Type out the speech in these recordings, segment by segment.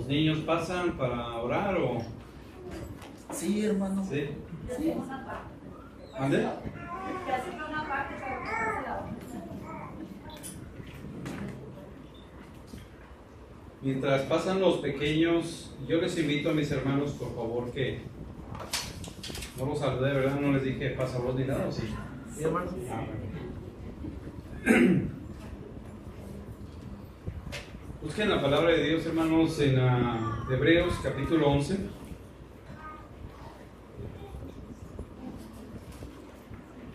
niños pasan para orar o...? Sí, hermano. ¿Sí? Sí. ¿Ande? Mientras pasan los pequeños, yo les invito a mis hermanos, por favor, que no los saludé, ¿verdad? No les dije pasa voz ni nada, ¿o sí? Sí, hermano. Busquen la palabra de Dios, hermanos, en Hebreos capítulo 11.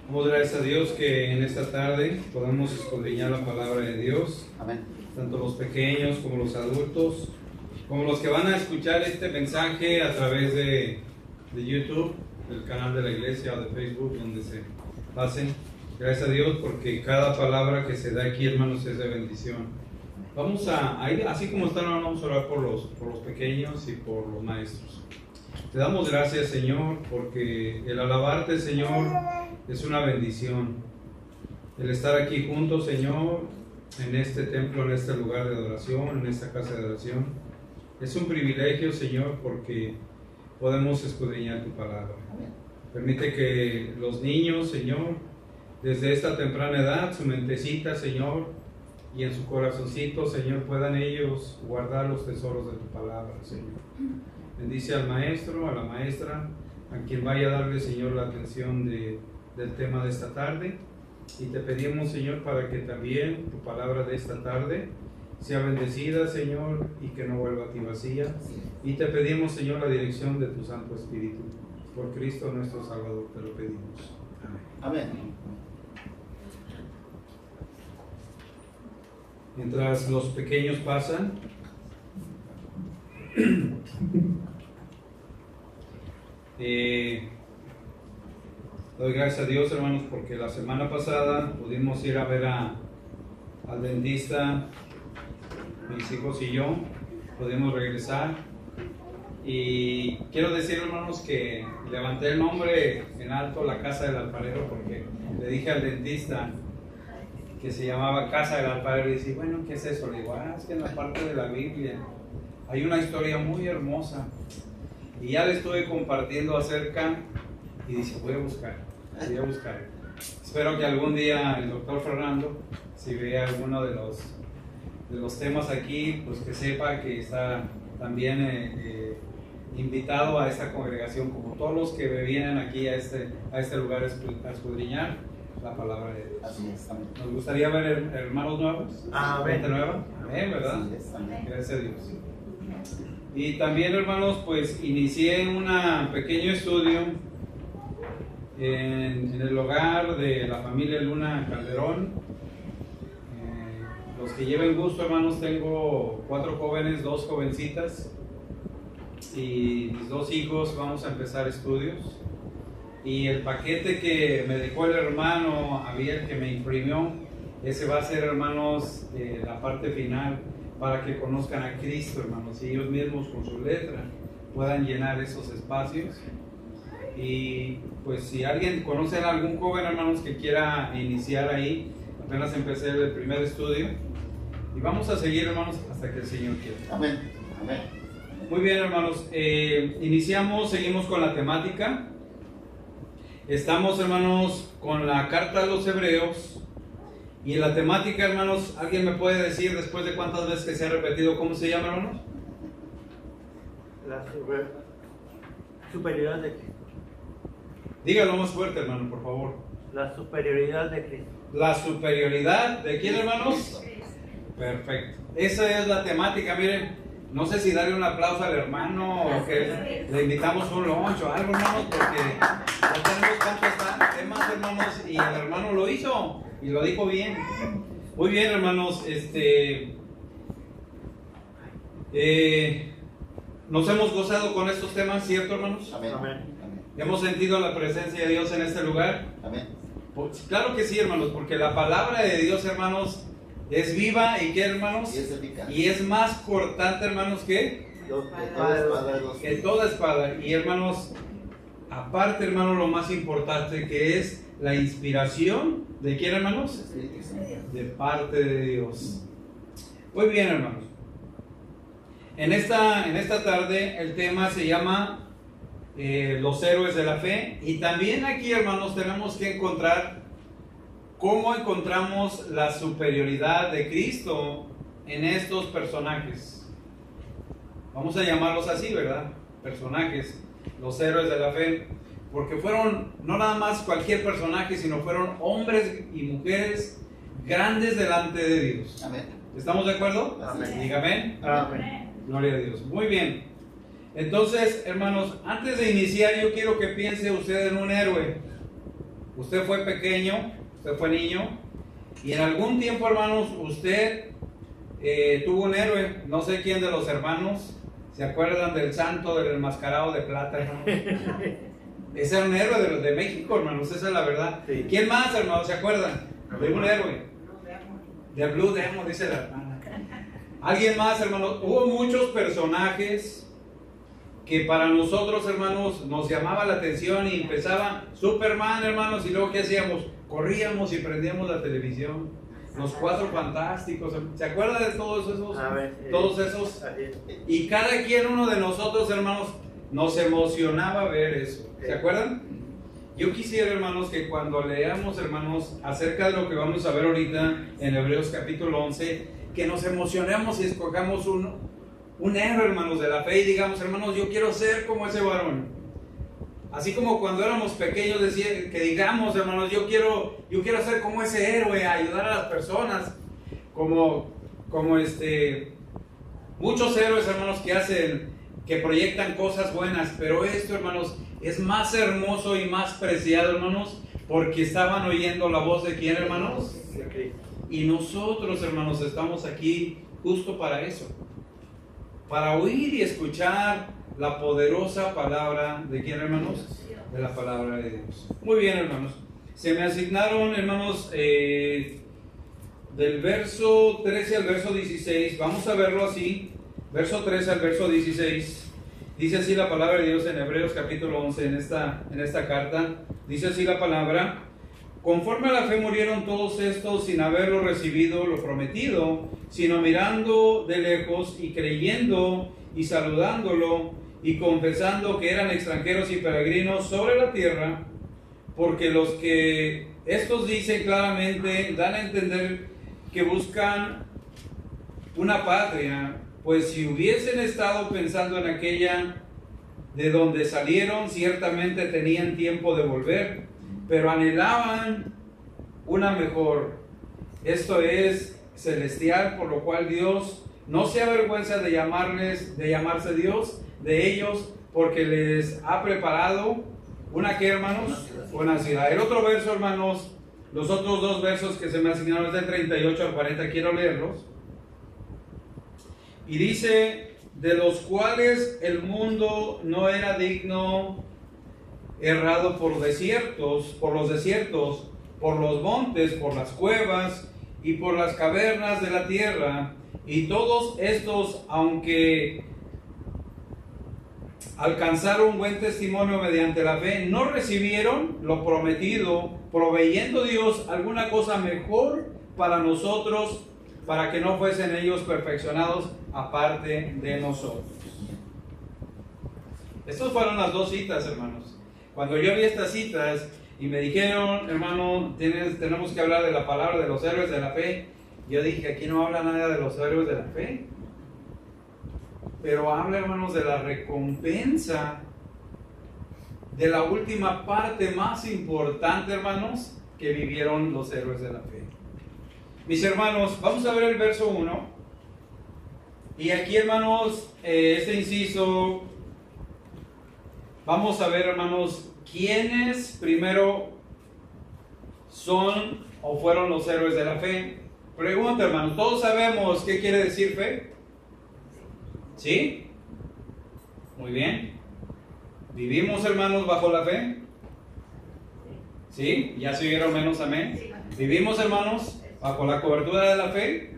Damos gracias a Dios que en esta tarde podamos escudriñar la palabra de Dios. Amén. Tanto los pequeños como los adultos, como los que van a escuchar este mensaje a través de YouTube, del canal de la iglesia o de Facebook, donde se pasen. Gracias a Dios porque cada palabra que se da aquí, hermanos, es de bendición. Vamos a ir, así como están, vamos a orar por los pequeños y por los maestros. Te damos gracias, Señor, porque el alabarte, Señor, es una bendición. El estar aquí juntos, Señor, en este templo, en este lugar de adoración, en esta casa de adoración, es un privilegio, Señor, porque podemos escudriñar tu palabra. Permite que los niños, Señor, desde esta temprana edad, su mentecita, Señor, y en su corazoncito, Señor, puedan ellos guardar los tesoros de tu palabra, Señor. Bendice al maestro, a la maestra, a quien vaya a darle, Señor, la atención del tema de esta tarde. Y te pedimos, Señor, para que también tu palabra de esta tarde sea bendecida, Señor, y que no vuelva a ti vacía. Y te pedimos, Señor, la dirección de tu Santo Espíritu. Por Cristo nuestro Salvador te lo pedimos. Amén. Amén. Mientras los pequeños pasan, doy gracias a Dios, hermanos, porque la semana pasada pudimos ir a ver al dentista, mis hijos y yo, pudimos regresar. Y quiero decir, hermanos, que levanté el nombre en alto, la casa del alfarero, porque le dije al dentista que se llamaba Casa del Alfarero, y dice, bueno, ¿qué es eso? Le digo, es que en la parte de la Biblia hay una historia muy hermosa, y ya le estuve compartiendo acerca, y dice, voy a buscar. Espero que algún día el doctor Fernando, si ve alguno de los temas aquí, pues que sepa que está también invitado a esta congregación, como todos los que vienen aquí a este lugar a escudriñar la palabra de Dios. Así es, amén. Nos gustaría ver hermanos nuevos. Gente nueva. Amén, ¿verdad? Así es, amén. Gracias a Dios. Y también, hermanos, pues inicié un pequeño estudio en el hogar de la familia Luna Calderón. Los que lleven gusto, hermanos, tengo 4 jóvenes, 2 jovencitas, y mis 2 hijos. Vamos a empezar estudios. Y el paquete que me dejó el hermano Javier, que me imprimió, ese va a ser, hermanos, la parte final, para que conozcan a Cristo, hermanos, y ellos mismos con su letra puedan llenar esos espacios. Y pues si alguien conoce a algún joven, hermanos, que quiera iniciar ahí, apenas empecé el primer estudio, y vamos a seguir, hermanos, hasta que el Señor quiera. Amén. Amén. Muy bien, hermanos, seguimos con la temática. Estamos, hermanos, con la carta a los Hebreos, y en la temática, hermanos, ¿alguien me puede decir después de cuántas veces que se ha repetido cómo se llama, hermanos? La superioridad de Cristo. Dígalo más fuerte, hermano, por favor. La superioridad de Cristo. La superioridad de quién, hermanos? Perfecto. Esa es la temática. Miren, no sé si darle un aplauso al hermano o que le invitamos un lunch o algo, hermanos, porque no tenemos cuántos temas, hermanos, y el hermano lo hizo y lo dijo bien. Muy bien, hermanos, nos hemos gozado con estos temas, ¿cierto, hermanos? Amén. Amén. Hemos sentido la presencia de Dios en este lugar. Amén. Pues, claro que sí, hermanos, porque la palabra de Dios, hermanos, es viva y ¿qué, hermanos? Y es eficaz. Y es más cortante, hermanos, que toda espada. Y hermanos, aparte, hermanos, lo más importante que es la inspiración ¿de quién, hermanos? Espíritu. De parte de Dios. Muy bien, hermanos. En esta tarde el tema se llama los héroes de la fe. Y también aquí, hermanos, tenemos que encontrar cómo encontramos la superioridad de Cristo en estos personajes. Vamos a llamarlos así, ¿verdad? Personajes, los héroes de la fe. Porque fueron no nada más cualquier personaje, sino fueron hombres y mujeres grandes delante de Dios. Amén. ¿Estamos de acuerdo? Amén. Dígame. Amén. Gloria a Dios. Muy bien. Entonces, hermanos, antes de iniciar, yo quiero que piense usted en un héroe. Usted fue pequeño, usted fue niño, y en algún tiempo, hermanos, usted tuvo un héroe. No sé quién de los hermanos se acuerdan del santo del enmascarado de plata, hermanos. Ese era un héroe de los de México, hermanos, esa es la verdad. Sí. ¿Quién más, hermanos, se acuerdan de un héroe? De Blue Demon, dice la hermana. ¿Alguien más, hermanos? Hubo muchos personajes que para nosotros, hermanos, nos llamaba la atención y empezaba Superman, hermanos, y luego ¿qué hacíamos? Corríamos y prendíamos la televisión. Los Cuatro Fantásticos, ¿se acuerda de todos esos? Todos esos. Y cada quien, uno de nosotros, hermanos, nos emocionaba ver eso. ¿Se acuerdan? Yo quisiera, hermanos, que cuando leamos, hermanos, acerca de lo que vamos a ver ahorita en Hebreos capítulo 11, que nos emocionemos y escojamos un héroe, hermanos, de la fe y digamos, hermanos, yo quiero ser como ese varón. Así como cuando éramos pequeños, que digamos, hermanos, yo quiero ser como ese héroe, ayudar a las personas, como muchos héroes, hermanos, que proyectan cosas buenas, pero esto, hermanos, es más hermoso y más preciado, hermanos, porque estaban oyendo la voz de ¿quién, hermanos? Y nosotros, hermanos, estamos aquí justo para eso, para oír y escuchar la poderosa palabra de ¿quién, hermanos? De la palabra de Dios. Muy bien, hermanos. Se me asignaron, hermanos, del verso 13 al verso 16. Vamos a verlo así. Verso 13 al verso 16. Dice así la palabra de Dios en Hebreos capítulo 11, en esta carta. Dice así la palabra: conforme a la fe murieron todos estos sin haberlo recibido lo prometido, sino mirando de lejos y creyendo y saludándolo y confesando que eran extranjeros y peregrinos sobre la tierra, porque los que estos dicen claramente dan a entender que buscan una patria, pues si hubiesen estado pensando en aquella de donde salieron, ciertamente tenían tiempo de volver, pero anhelaban una mejor, esto es celestial, por lo cual Dios no se avergüenza de llamarse Dios de ellos, porque les ha preparado una, ¿qué, hermanos? Una ciudad. El otro verso, hermanos, los otros dos versos que se me asignaron es del 38 al 40, quiero leerlos. Y dice: de los cuales el mundo no era digno, errado por los desiertos, por los montes, por las cuevas y por las cavernas de la tierra. Y todos estos, aunque alcanzaron buen testimonio mediante la fe, no recibieron lo prometido, proveyendo Dios alguna cosa mejor para nosotros, para que no fuesen ellos perfeccionados aparte de nosotros. Estas fueron las dos citas, hermanos. Cuando yo vi estas citas y me dijeron, hermano, tenemos que hablar de la palabra de los héroes de la fe, yo dije, aquí no habla nada de los héroes de la fe, pero habla, hermanos, de la recompensa, de la última parte más importante, hermanos, que vivieron los héroes de la fe. Mis hermanos, vamos a ver el verso 1. Y aquí, hermanos, este inciso, vamos a ver, hermanos, quiénes primero son o fueron los héroes de la fe. Pregunta, hermanos, ¿todos sabemos qué quiere decir fe? ¿Sí? Muy bien. ¿Vivimos, hermanos, bajo la fe? ¿Sí? ¿Ya se oyeron menos amén? ¿Vivimos, hermanos, bajo la cobertura de la fe?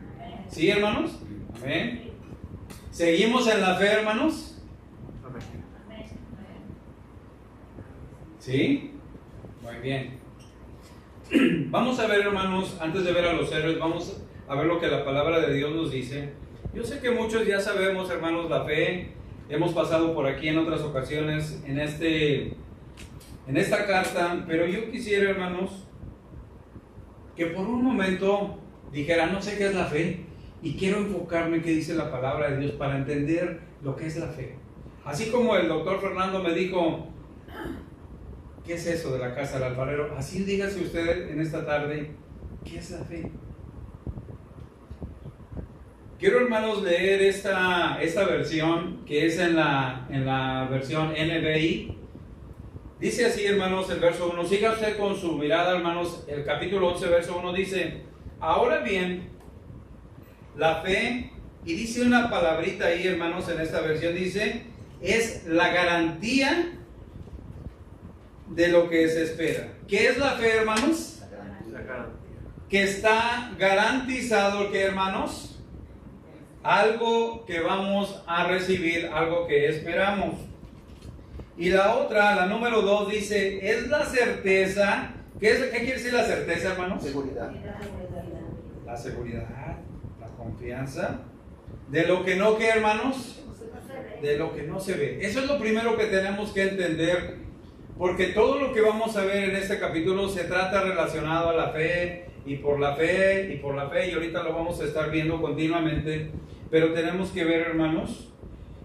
¿Sí, hermanos? Amén. ¿Seguimos en la fe, hermanos? ¿Sí? Muy bien. Vamos a ver, hermanos, antes de ver a los héroes, vamos a ver lo que la palabra de Dios nos dice. Yo sé que muchos ya sabemos, hermanos, la fe. Hemos pasado por aquí en otras ocasiones en esta carta, pero yo quisiera, hermanos, que por un momento dijera, no sé qué es la fe, y quiero enfocarme en qué dice la palabra de Dios para entender lo que es la fe. Así como el doctor Fernando me dijo, ¿qué es eso de la casa del alfarero? Así dígase usted en esta tarde, ¿qué es la fe? Quiero, hermanos, leer esta versión que es en la versión NBI. Dice así, hermanos, el verso 1. Siga usted con su mirada, hermanos. El capítulo 11, verso 1 dice: ahora bien, la fe, y dice una palabrita ahí, hermanos, en esta versión, dice, es la garantía de lo que se espera. ¿Qué es la fe, hermanos? La garantía. Que está garantizado, ¿qué, hermanos? Algo que vamos a recibir, algo que esperamos. Y la otra, la número 2, dice, es la certeza. ¿Qué quiere decir la certeza, hermanos? Seguridad. La seguridad, la confianza. De lo que no, ¿qué, hermanos? De lo que no se ve. Eso es lo primero que tenemos que entender, porque todo lo que vamos a ver en este capítulo se trata relacionado a la fe, y por la fe, y por la fe, y ahorita lo vamos a estar viendo continuamente. Pero tenemos que ver, hermanos,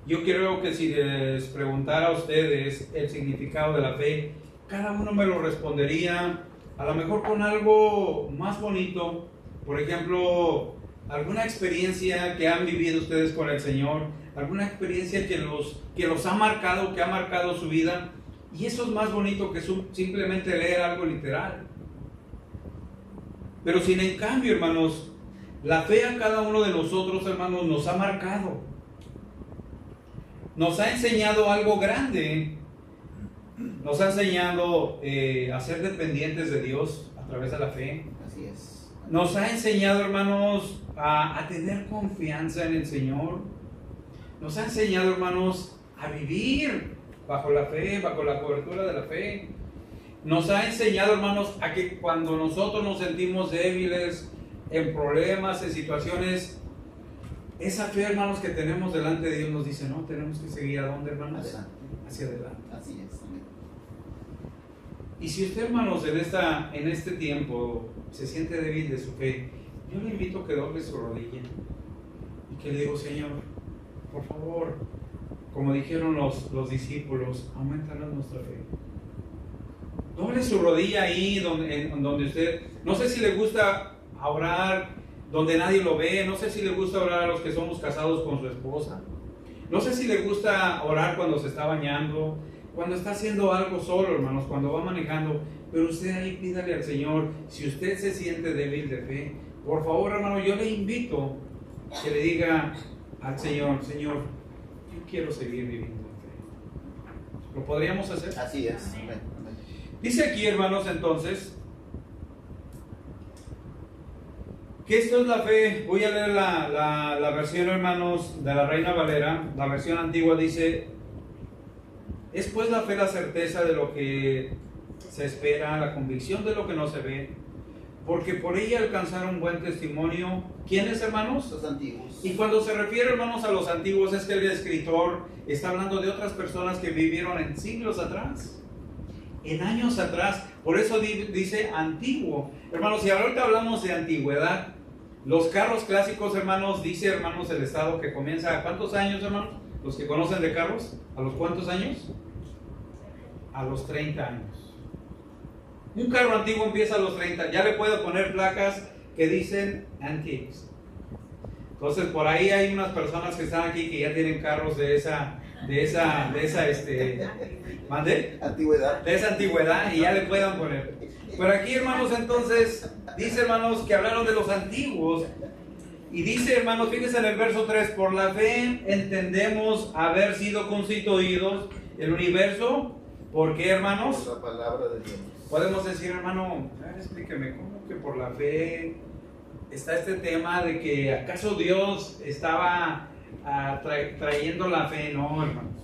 yo creo que si les preguntara a ustedes el significado de la fe, cada uno me lo respondería, a lo mejor con algo más bonito. Por ejemplo, alguna experiencia que han vivido ustedes con el Señor, alguna experiencia que los ha marcado, que ha marcado su vida, y eso es más bonito que simplemente leer algo literal. Pero sin en cambio, hermanos, la fe a cada uno de nosotros, hermanos, nos ha marcado. Nos ha enseñado algo grande. Nos ha enseñado a ser dependientes de Dios a través de la fe. Así es. Nos ha enseñado, hermanos, a tener confianza en el Señor. Nos ha enseñado, hermanos, a vivir bajo la fe, bajo la cobertura de la fe. Nos ha enseñado, hermanos, a que cuando nosotros nos sentimos débiles, en problemas, en situaciones, esa fe, hermanos, que tenemos delante de Dios nos dice, no, tenemos que seguir ¿a dónde, hermanos? Adelante. Hacia adelante. Así es. Amén. Y si usted, hermanos, en este tiempo se siente débil de su fe, yo le invito a que doble su rodilla y que le digo, Señor, por favor, como dijeron los discípulos, aumentanos nuestra fe. Doble su rodilla ahí donde usted, no sé si le gusta a orar donde nadie lo ve, no sé si le gusta orar a los que somos casados con su esposa, no sé si le gusta orar cuando se está bañando, cuando está haciendo algo solo, hermanos, cuando va manejando, pero usted ahí pídale al Señor, si usted se siente débil de fe, por favor, hermano, yo le invito que le diga al Señor, Señor, yo quiero seguir viviendo en fe. ¿Lo podríamos hacer? Así es. Amén. Amén. Dice aquí, hermanos, entonces, que esto es la fe. Voy a leer la versión, hermanos, de la Reina Valera. La versión antigua dice, es pues la fe la certeza de lo que se espera, la convicción de lo que no se ve, porque por ella alcanzaron buen testimonio. ¿Quiénes, hermanos? Los antiguos. Y cuando se refiere, hermanos, a los antiguos, es que el escritor está hablando de otras personas que vivieron en siglos atrás, en años atrás. Por eso dice antiguo. Hermanos, si ahorita hablamos de antigüedad, los carros clásicos, hermanos, dice, hermanos, el estado que comienza ¿a cuántos años, hermanos? Los que conocen de carros, ¿a los cuántos años? A los 30 años. Un carro antiguo empieza a los 30, ya le puedo poner placas que dicen antiques. Entonces, por ahí hay unas personas que están aquí que ya tienen carros de esa ¿mande? Antigüedad. De esa antigüedad y ya le puedan poner. Pero aquí, hermanos, entonces, dice, hermanos, que hablaron de los antiguos. Y dice, hermanos, fíjense en el verso 3, por la fe entendemos haber sido constituidos el universo. ¿Por qué, hermanos? Por la palabra de Dios. Podemos decir, hermano, a ver, explíqueme, ¿cómo que por la fe está este tema de que acaso Dios estaba trayendo la fe? No, hermanos.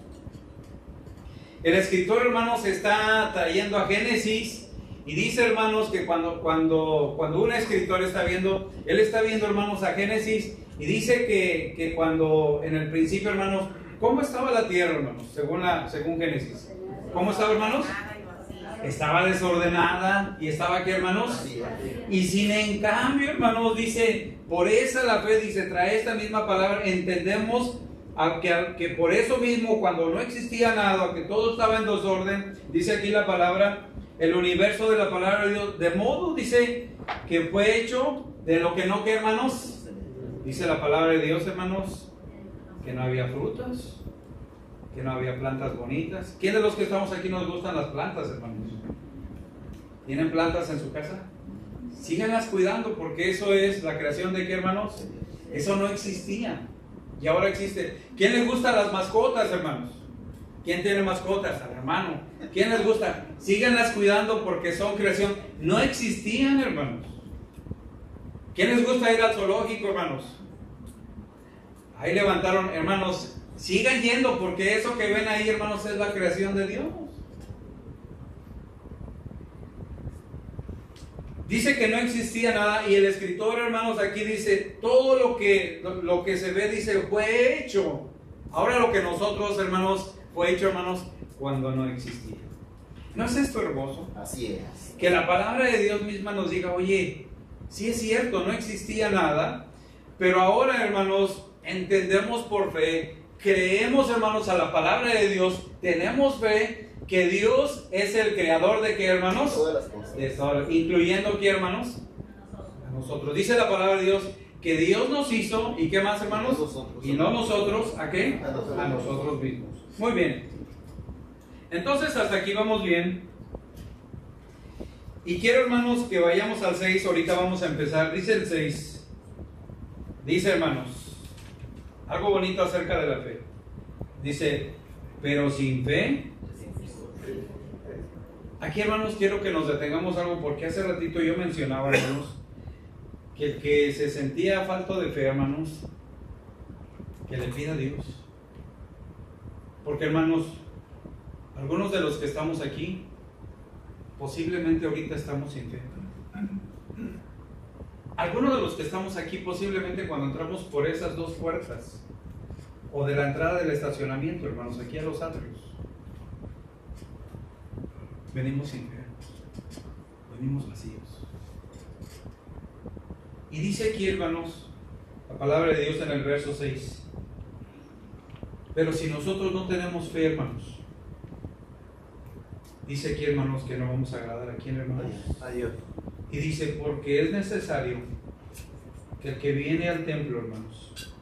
El escritor, hermanos, está trayendo a Génesis y dice, hermanos, que cuando un escritor está viendo, él está viendo, hermanos, a Génesis Y dice que cuando en el principio, hermanos, ¿cómo estaba la tierra, hermanos? Según Génesis. ¿Cómo estaba, hermanos? Estaba desordenada y estaba aquí, hermanos. Así es. Y sin en cambio, hermanos, dice, por esa la fe, dice, trae esta misma palabra, entendemos que por eso mismo, cuando no existía nada, que todo estaba en desorden, dice aquí la palabra, el universo de la palabra de Dios, de modo, dice, que fue hecho de lo que no, que hermanos, dice la palabra de Dios, hermanos, que no había frutas, que no había plantas bonitas. ¿Quién de los que estamos aquí nos gustan las plantas, hermanos? ¿Tienen plantas en su casa? Síganlas cuidando, porque eso es la creación de qué, hermanos. Eso no existía y ahora existe. ¿Quién les gustan las mascotas, hermanos? ¿Quién tiene mascotas? Al hermano. ¿Quién les gusta? Síganlas cuidando porque son creación. No existían, hermanos. ¿Quién les gusta ir al zoológico, hermanos? Ahí levantaron, hermanos. Sigan yendo porque eso que ven ahí, hermanos, es la creación de Dios. Dice que no existía nada y el escritor, hermanos, aquí dice, todo lo que se ve, dice, fue hecho. Ahora lo que nosotros, hermanos, fue hecho, hermanos, cuando no existía. ¿No es esto hermoso? Así es. Que la palabra de Dios misma nos diga, oye, sí es cierto, no existía nada, pero ahora, hermanos, entendemos por fe, creemos, hermanos, a la palabra de Dios, tenemos fe que Dios es el creador de qué, hermanos, Todas las cosas. de todo, incluyendo qué, hermanos, a nosotros. Dice la palabra de Dios que Dios nos hizo, ¿y qué más, hermanos? Nosotros. Y no nosotros, ¿a qué? A nosotros. A nosotros mismos. Muy bien. Entonces hasta aquí vamos bien. Y quiero, hermanos, que vayamos al 6. Ahorita vamos a empezar. Dice el 6. Dice, hermanos, algo bonito acerca de la fe. Dice, pero sin fe. Aquí, hermanos, quiero que nos detengamos algo, porque hace ratito yo mencionaba, hermanos, que el que se sentía falto de fe, hermanos, que le pida a Dios. Porque, hermanos, algunos de los que estamos aquí, posiblemente ahorita estamos sin fe. Algunos de los que estamos aquí, posiblemente cuando entramos por esas dos puertas, o de la entrada del estacionamiento, hermanos, aquí a los atrios, venimos sin fe, venimos vacíos. Y dice aquí, hermanos, la palabra de Dios en el verso 6. Pero si nosotros no tenemos fe, hermanos, dice aquí, hermanos, que no vamos a agradar a quién, hermanos. Adiós. Y dice, porque es necesario que el que viene al templo, hermanos,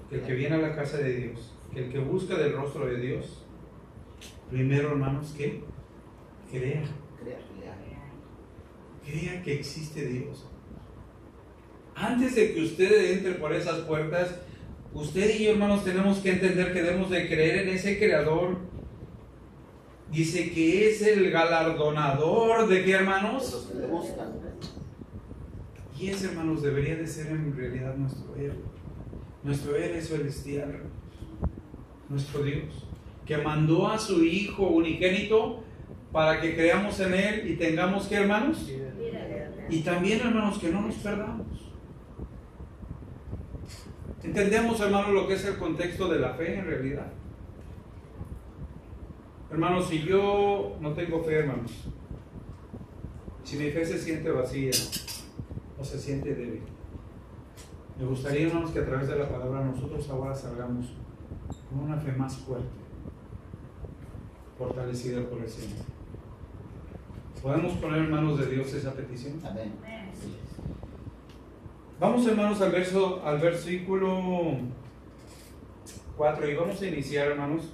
que el que viene a la casa de Dios, que el que busca del rostro de Dios, primero, hermanos, que crea que existe Dios. Antes de que usted entre por esas puertas, usted y yo, hermanos, tenemos que entender que debemos de creer en ese Creador. Dice que es el galardonador de qué, hermanos. Los que le buscan. Y ese, hermanos, debería de ser en realidad nuestro Él. Nuestro Él es celestial, nuestro Dios, que mandó a su Hijo unigénito para que creamos en Él y tengamos que, hermanos, y también, hermanos, que no nos perdamos. Entendemos, hermanos, lo que es el contexto de la fe en realidad. Hermanos, si yo no tengo fe, hermanos, si mi fe se siente vacía o se siente débil, me gustaría, hermanos, que a través de la palabra nosotros ahora salgamos con una fe más fuerte, fortalecida por el Señor. ¿Podemos poner en manos de Dios esa petición? Amén. Así es. Vamos, hermanos, al versículo 4 y vamos a iniciar, hermanos,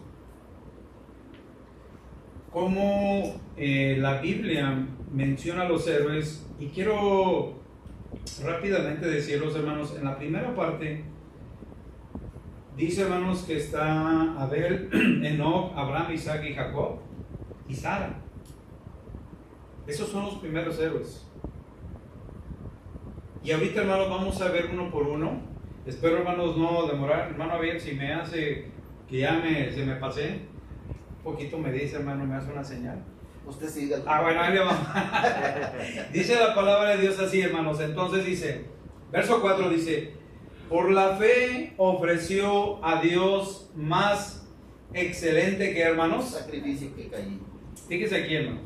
cómo la Biblia menciona a los héroes. Y quiero rápidamente decirlos, hermanos, en la primera parte dice, hermanos, que está Abel, Enoc, Abraham, Isaac y Jacob y Sara. Esos son los primeros héroes. Y ahorita, hermanos, vamos a ver uno por uno. Espero, hermanos, no demorar. Hermano Abel, si me hace que ya se me pasé un poquito, me dice, hermano, me hace una señal. Usted sigue. Bueno, ahí le vamos. Dice la palabra de Dios así, hermanos. Entonces dice, verso 4 dice, Por la fe ofreció a Dios más excelente que, hermanos, sacrificio que Caín. fíjese aquí, hermanos.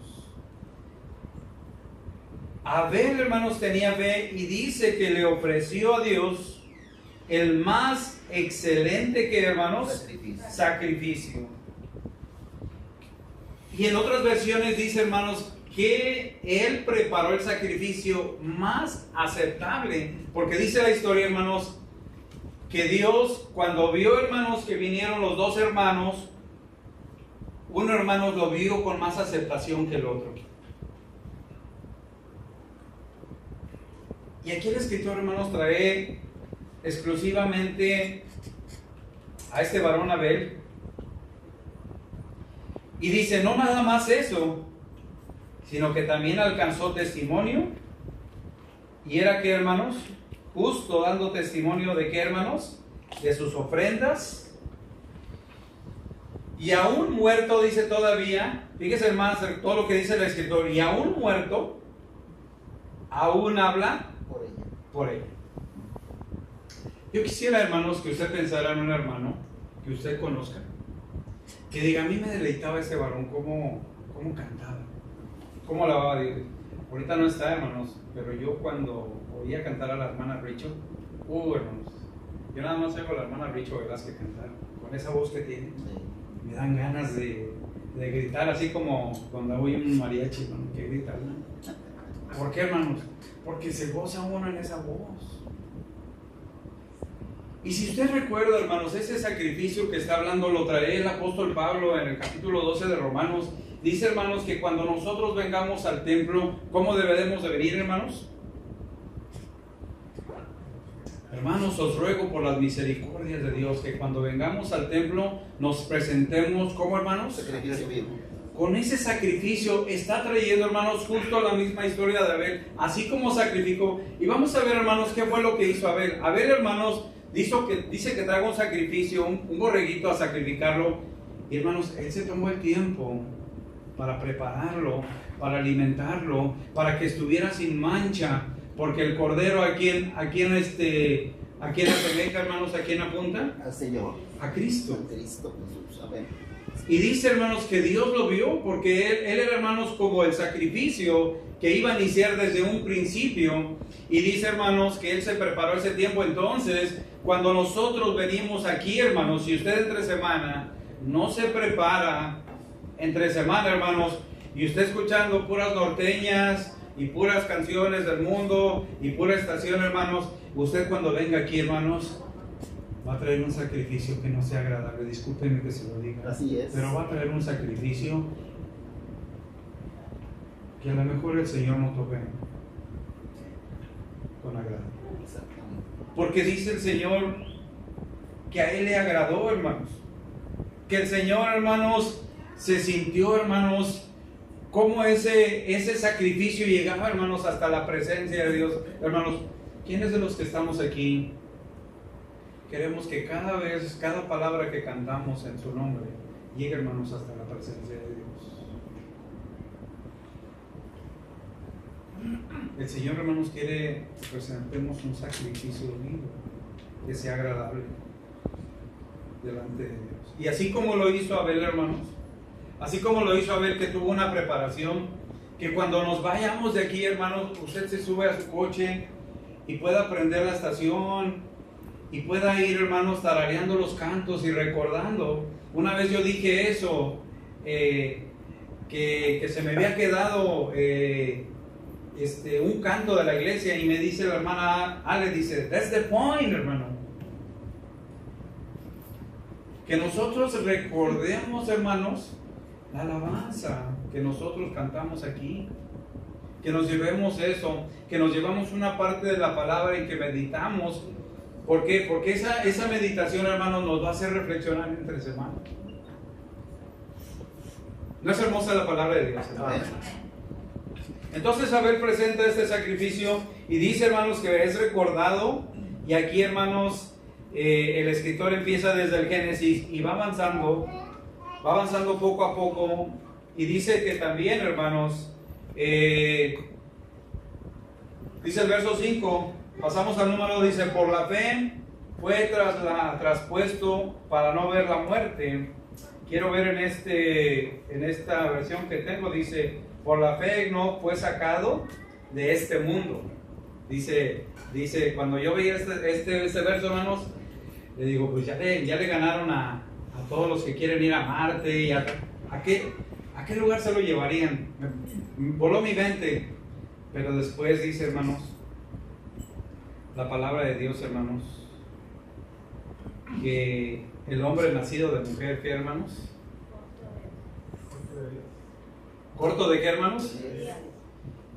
Abel, hermanos, tenía fe y dice que le ofreció a Dios el más excelente que, hermanos, sacrificio. Y en otras versiones dice, hermanos, que él preparó el sacrificio más aceptable, porque dice la historia, hermanos, que Dios, cuando vio, hermanos, que vinieron los dos hermanos, uno, hermanos, lo vio con más aceptación que el otro. Y aquí el escritor, hermanos, trae exclusivamente a este varón Abel. Y dice, no nada más eso, sino que también alcanzó testimonio. Y era que, hermanos, justo dando testimonio de qué, hermanos, de sus ofrendas. Y aún muerto, dice todavía, fíjese, hermanos, todo lo que dice el escritor, y aún muerto, aún habla por ella. Yo quisiera, hermanos, que usted pensara en un hermano que usted conozca, que diga, a mí me deleitaba ese varón, cómo cantaba, cómo alababa a Dios. Ahorita no está, hermanos, pero yo cuando oía cantar a la hermana Richo, hermanos, yo nada más oigo a la hermana Richo Velázquez cantar, con esa voz que tiene, me dan ganas de gritar, así como cuando oye un mariachi, ¿no? Que grita, ¿no? ¿Por qué, hermanos? Porque se goza uno en esa voz. Y si usted recuerda, hermanos, ese sacrificio que está hablando lo trae el apóstol Pablo en el capítulo 12 de Romanos. Dice, hermanos, que cuando nosotros vengamos al templo, ¿cómo debemos de venir, hermanos? Hermanos, os ruego por las misericordias de Dios que cuando vengamos al templo nos presentemos, ¿cómo, hermanos? Sacrificio vivo. Con ese sacrificio está trayendo, hermanos, justo la misma historia de Abel, así como sacrificó. Y vamos a ver, hermanos, qué fue lo que hizo Abel. Abel, hermanos, dice que traga un sacrificio, un borreguito a sacrificarlo. Y, hermanos, él se tomó el tiempo para prepararlo, para alimentarlo, para que estuviera sin mancha. Porque el cordero, ¿a quién asemeja, hermanos? ¿A quién apunta? Al Señor. A Cristo. A Cristo Jesús. Amén. Y dice, hermanos, que Dios lo vio porque él era, hermanos, como el sacrificio que iba a iniciar desde un principio. Y dice, hermanos, que Él se preparó ese tiempo. Entonces, cuando nosotros venimos aquí, hermanos, si usted entre semana no se prepara, entre semana, hermanos, y usted escuchando puras norteñas y puras canciones del mundo y pura estación, hermanos, usted cuando venga aquí, hermanos, va a traer un sacrificio que no sea agradable. Discúlpenme que se lo diga. Así es. Pero va a traer un sacrificio que a lo mejor el Señor no tome con agrado. Exactamente. Porque dice el Señor que a Él le agradó, hermanos. Que el Señor, hermanos, se sintió, hermanos, como ese sacrificio llegaba, hermanos, hasta la presencia de Dios. Hermanos, ¿quiénes de los que estamos aquí queremos que cada palabra que cantamos en su nombre llegue, hermanos, hasta la presencia de Dios? El Señor, hermanos, quiere que presentemos un sacrificio vivo, que sea agradable delante de Dios. Y así como lo hizo Abel, hermanos, así como lo hizo Abel, que tuvo una preparación, que cuando nos vayamos de aquí, hermanos, usted se sube a su coche y pueda prender la estación y pueda ir, hermanos, tarareando los cantos y recordando. Una vez yo dije eso, que se me había quedado un canto de la iglesia, y me dice la hermana Ale, dice, that's the point, hermano. Que nosotros recordemos, hermanos, la alabanza que nosotros cantamos aquí, que nos llevemos eso, que nos llevamos una parte de la palabra y que meditamos. ¿Por qué? Porque esa meditación, hermanos, nos va a hacer reflexionar entre semana. ¿No es hermosa la palabra de Dios, hermanos? Entonces Abel presenta este sacrificio y dice, hermanos, que es recordado. Y aquí, hermanos, el escritor empieza desde el Génesis y va avanzando poco a poco. Y dice que también, hermanos, dice el verso 5, pasamos al número, dice, por la fe fue traspuesto para no ver la muerte. Quiero ver en esta versión que tengo, dice, por la fe no fue sacado de este mundo. Dice, cuando yo veía este verso, hermanos, le digo, pues ya le ganaron a todos los que quieren ir a Marte. Y ¿a qué lugar se lo llevarían? Me voló mi mente. Pero después dice, hermanos, la palabra de Dios, hermanos, que el hombre nacido de mujer, ¿qué, hermanos? ¿Corto de qué, hermanos?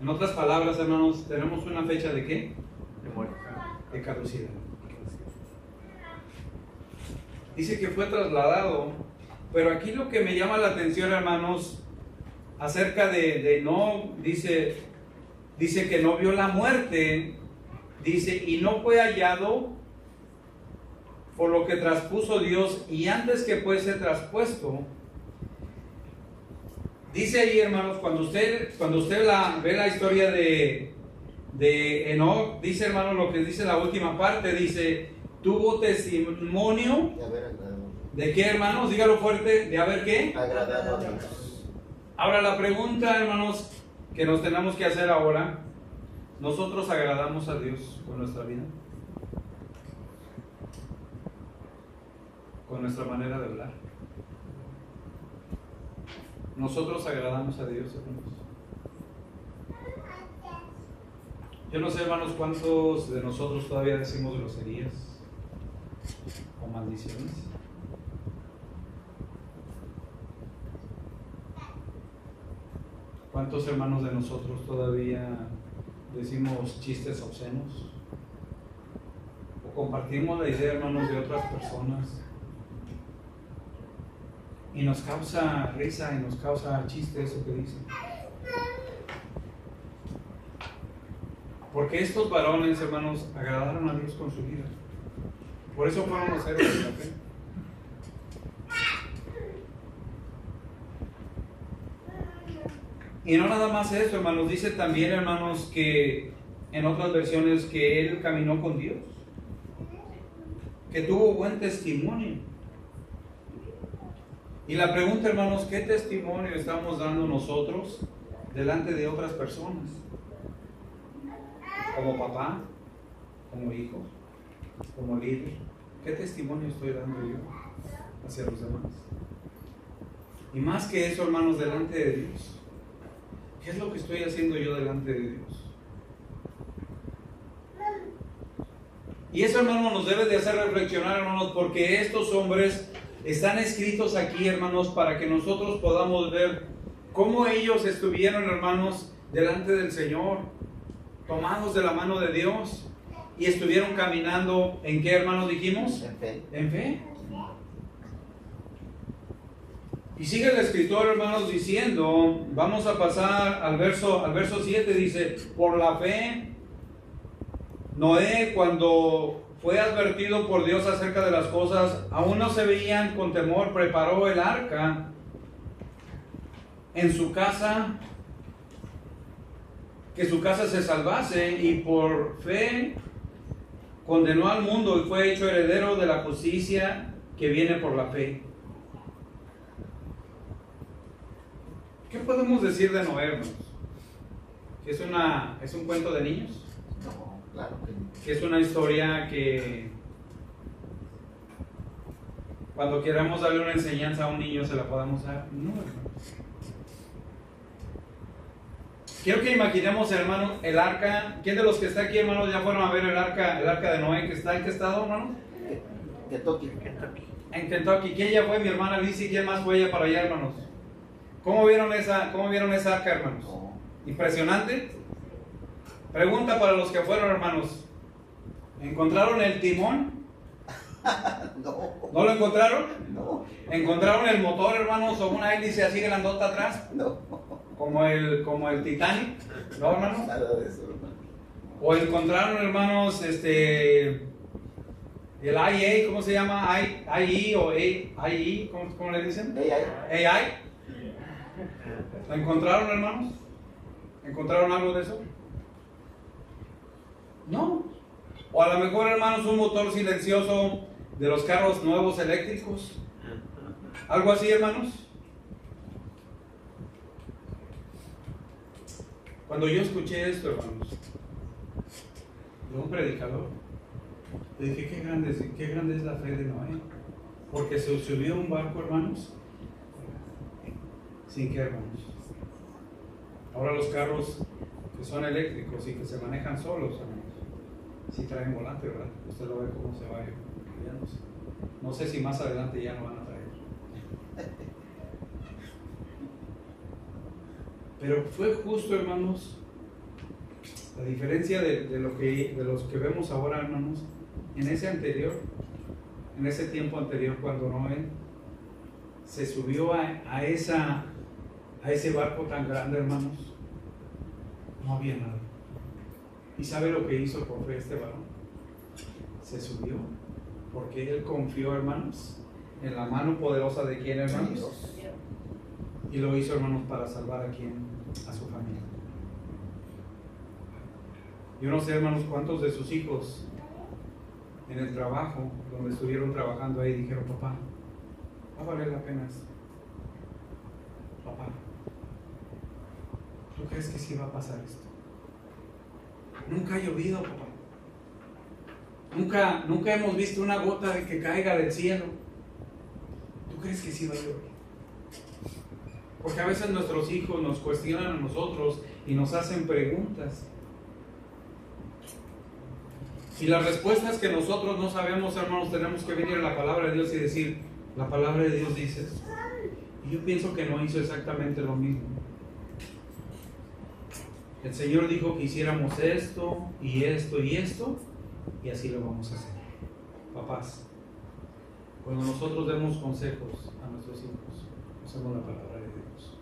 En otras palabras, hermanos, tenemos una fecha de qué? De muerte. De caducidad. Dice que fue trasladado, pero aquí lo que me llama la atención, hermanos, acerca de no, dice que no vio la muerte, dice, y no fue hallado por lo que traspuso Dios, y antes que fuese traspuesto. Dice ahí, hermanos, cuando usted ve la historia de Enoc, dice, hermanos, lo que dice la última parte, dice, tuvo testimonio de qué, hermanos, dígalo fuerte, de haber qué. Agradado a Dios. Ahora la pregunta, hermanos, que nos tenemos que hacer ahora, ¿nosotros agradamos a Dios con nuestra vida? Con nuestra manera de hablar. Nosotros agradamos a Dios, hermanos. Yo no sé, hermanos, cuántos de nosotros todavía decimos groserías o maldiciones. ¿Cuántos hermanos de nosotros todavía decimos chistes obscenos? ¿O compartimos la idea, hermanos, de otras personas? Y nos causa risa y nos causa chiste eso que dicen. Porque estos varones, hermanos, agradaron a Dios con su vida. Por eso fueron los héroes de la fe. Y no nada más eso, hermanos, dice también, hermanos, que en otras versiones que él caminó con Dios, que tuvo buen testimonio. Y la pregunta, hermanos, ¿qué testimonio estamos dando nosotros delante de otras personas? Como papá, como hijo, como líder, ¿qué testimonio estoy dando yo hacia los demás? Y más que eso, hermanos, delante de Dios, ¿qué es lo que estoy haciendo yo delante de Dios? Y eso, hermanos, nos debe de hacer reflexionar, hermanos, porque estos hombres están escritos aquí, hermanos, para que nosotros podamos ver cómo ellos estuvieron, hermanos, delante del Señor, tomados de la mano de Dios, y estuvieron caminando, ¿en qué, hermanos, dijimos? En fe. En fe. Y sigue el escritor, hermanos, diciendo, vamos a pasar al verso 7, dice, por la fe, Noé, cuando fue advertido por Dios acerca de las cosas, aún no se veían con temor, preparó el arca en su casa, que su casa se salvase, y por fe condenó al mundo y fue hecho heredero de la justicia que viene por la fe. ¿Qué podemos decir de Noé, hermanos? ¿Que es un cuento de niños? No, claro que no. ¿Que es una historia que cuando queramos darle una enseñanza a un niño se la podamos dar? No, hermanos. Quiero que imaginemos, hermanos, el arca. ¿Quién de los que está aquí, hermanos, ya fueron a ver el arca de Noé? ¿Que está en qué estado, hermanos? Kentucky. En Kentucky. ¿Quién ya fue? Mi hermana Lizzie. ¿Quién más fue ella para allá, hermanos? ¿Cómo vieron esa arca, hermanos? No. ¿Impresionante? Pregunta para los que fueron, hermanos. ¿Encontraron el timón? No. ¿No lo encontraron? No. ¿Encontraron el motor, hermanos, o una hélice así grandota atrás? No. Como el Titanic, ¿no, hermanos? Nada de eso, hermano. O encontraron, hermanos, el IA, ¿cómo se llama? IE o AI, ¿cómo le dicen? AI. ¿Lo encontraron, hermanos? ¿Encontraron algo de eso? No. O a lo mejor, hermanos, un motor silencioso de los carros nuevos eléctricos. Algo así, hermanos. Cuando yo escuché esto, hermanos, de un predicador, le dije, qué grande es la fe de Noé. Porque se subió a un barco, hermanos, sin que, hermanos. Ahora los carros que son eléctricos y que se manejan solos, hermanos, sí traen volante, ¿verdad? Usted lo ve cómo se va guiándose. No sé si más adelante ya no van a traer. Pero fue justo, hermanos, la diferencia de los que vemos ahora, hermanos, en ese tiempo anterior, cuando Noé se subió a ese barco tan grande, hermanos, no había nada. ¿Y sabe lo que hizo por fe este varón? Se subió porque él confió, hermanos, en la mano poderosa de quién, hermanos, y lo hizo, hermanos, para salvar a quién, a su familia. Yo no sé, hermanos, cuántos de sus hijos en el trabajo, donde estuvieron trabajando ahí, dijeron, papá, va a valer la pena esto. Papá, ¿tú crees que sí va a pasar esto? Nunca ha llovido, papá. Nunca hemos visto una gota de que caiga del cielo. ¿Tú crees que sí va a llover? Porque a veces nuestros hijos nos cuestionan a nosotros y nos hacen preguntas. Y las respuestas que nosotros no sabemos, hermanos, tenemos que venir a la palabra de Dios y decir, la palabra de Dios dice esto. Y yo pienso que no hizo exactamente lo mismo. El Señor dijo que hiciéramos esto y esto y esto, y así lo vamos a hacer. Papás, cuando nosotros demos consejos a nuestros hijos, usemos la palabra de Dios.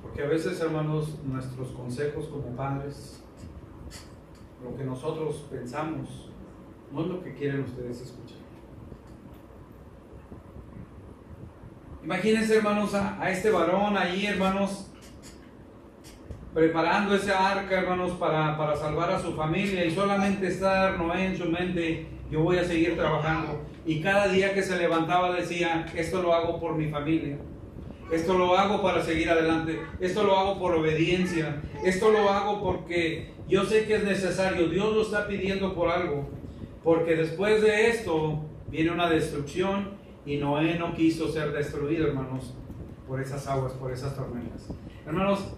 Porque a veces, hermanos, nuestros consejos como padres, lo que nosotros pensamos, no es lo que quieren ustedes escuchar. Imagínense, hermanos, a este varón ahí, hermanos, preparando esa arca, hermanos, para salvar a su familia, y solamente estar Noé en su mente, yo voy a seguir trabajando. Y cada día que se levantaba decía, esto lo hago por mi familia, esto lo hago para seguir adelante, esto lo hago por obediencia, esto lo hago porque yo sé que es necesario, Dios lo está pidiendo por algo, porque después de esto viene una destrucción, y Noé no quiso ser destruido, hermanos, por esas aguas, por esas tormentas. Hermanos,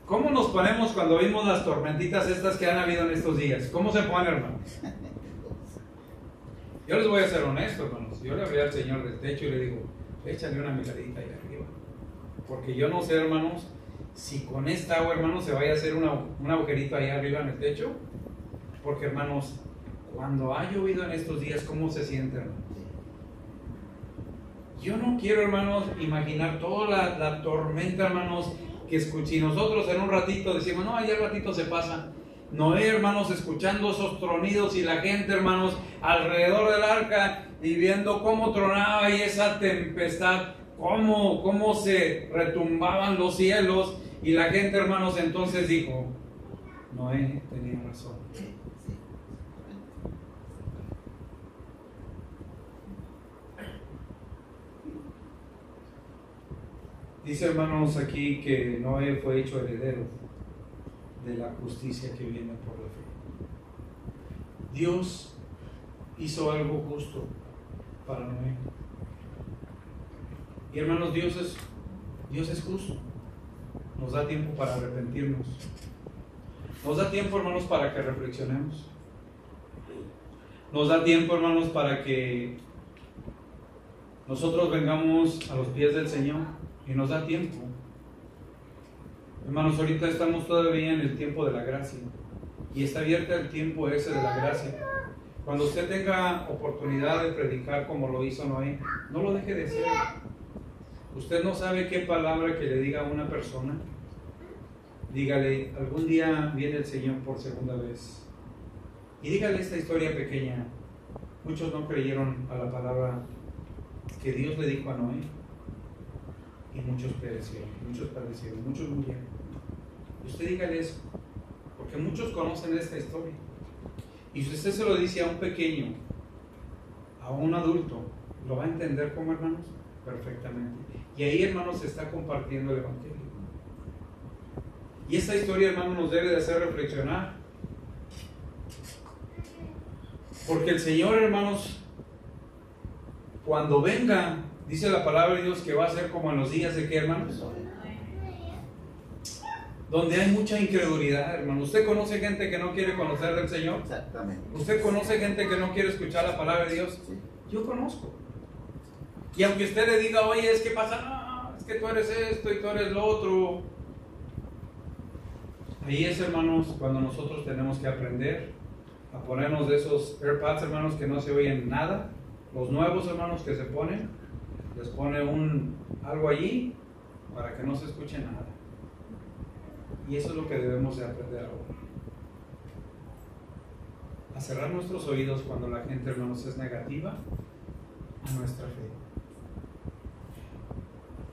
¿cómo nos ponemos cuando vimos las tormentitas estas que han habido en estos días? ¿Cómo se ponen, hermanos? Yo les voy a ser honesto, hermanos. Yo le hablé al Señor del techo y le digo, échale una miradita ahí arriba. Porque yo no sé, hermanos, si con esta agua, hermanos, se vaya a hacer un agujerito ahí arriba en el techo. Porque, hermanos, cuando ha llovido en estos días, ¿cómo se siente, hermanos? Yo no quiero, hermanos, imaginar toda la tormenta, hermanos, que escuché. Y nosotros en un ratito decimos, no, ya ratito se pasa. Noé, hermanos, escuchando esos tronidos y la gente, hermanos, alrededor del arca y viendo cómo tronaba y esa tempestad, cómo se retumbaban los cielos, y la gente, hermanos, entonces dijo, Noé tenía razón. Dice, hermanos, aquí que Noé fue hecho heredero de la justicia que viene por la fe. Dios hizo algo justo para Noé. Y, hermanos, Dios es justo. Nos da tiempo para arrepentirnos. Nos da tiempo, hermanos, para que reflexionemos. Nos da tiempo, hermanos, para que nosotros vengamos a los pies del Señor. Y nos da tiempo. Hermanos, ahorita estamos todavía en el tiempo de la gracia. Y está abierta el tiempo ese de la gracia. Cuando usted tenga oportunidad de predicar como lo hizo Noé, no lo deje de hacer. Usted no sabe qué palabra que le diga a una persona. Dígale, algún día viene el Señor por segunda vez. Y dígale esta historia pequeña. Muchos no creyeron a la palabra que Dios le dijo a Noé. Y muchos perecieron, muchos padecieron, muchos murieron. Y usted dígale eso, porque muchos conocen esta historia. Y si usted se lo dice a un pequeño, a un adulto, ¿lo va a entender como, hermanos? Perfectamente. Y ahí, hermanos, se está compartiendo el Evangelio. Y esta historia, hermanos, nos debe de hacer reflexionar. Porque el Señor, hermanos, cuando venga, dice la palabra de Dios que va a ser como en los días de ¿qué, hermanos? Donde hay mucha incredulidad, hermano. ¿Usted conoce gente que no quiere conocer del Señor? Exactamente. ¿Usted conoce gente que no quiere escuchar la palabra de Dios? Sí. Yo conozco. Y aunque usted le diga, oye, es que pasa, no, es que tú eres esto y tú eres lo otro. Ahí es, hermanos, cuando nosotros tenemos que aprender a ponernos de esos AirPods, hermanos, que no se oyen nada. Los nuevos, hermanos, que se ponen, les pone algo allí para que no se escuche nada. Y eso es lo que debemos de aprender ahora. A cerrar nuestros oídos cuando la gente, hermanos, es negativa a nuestra fe.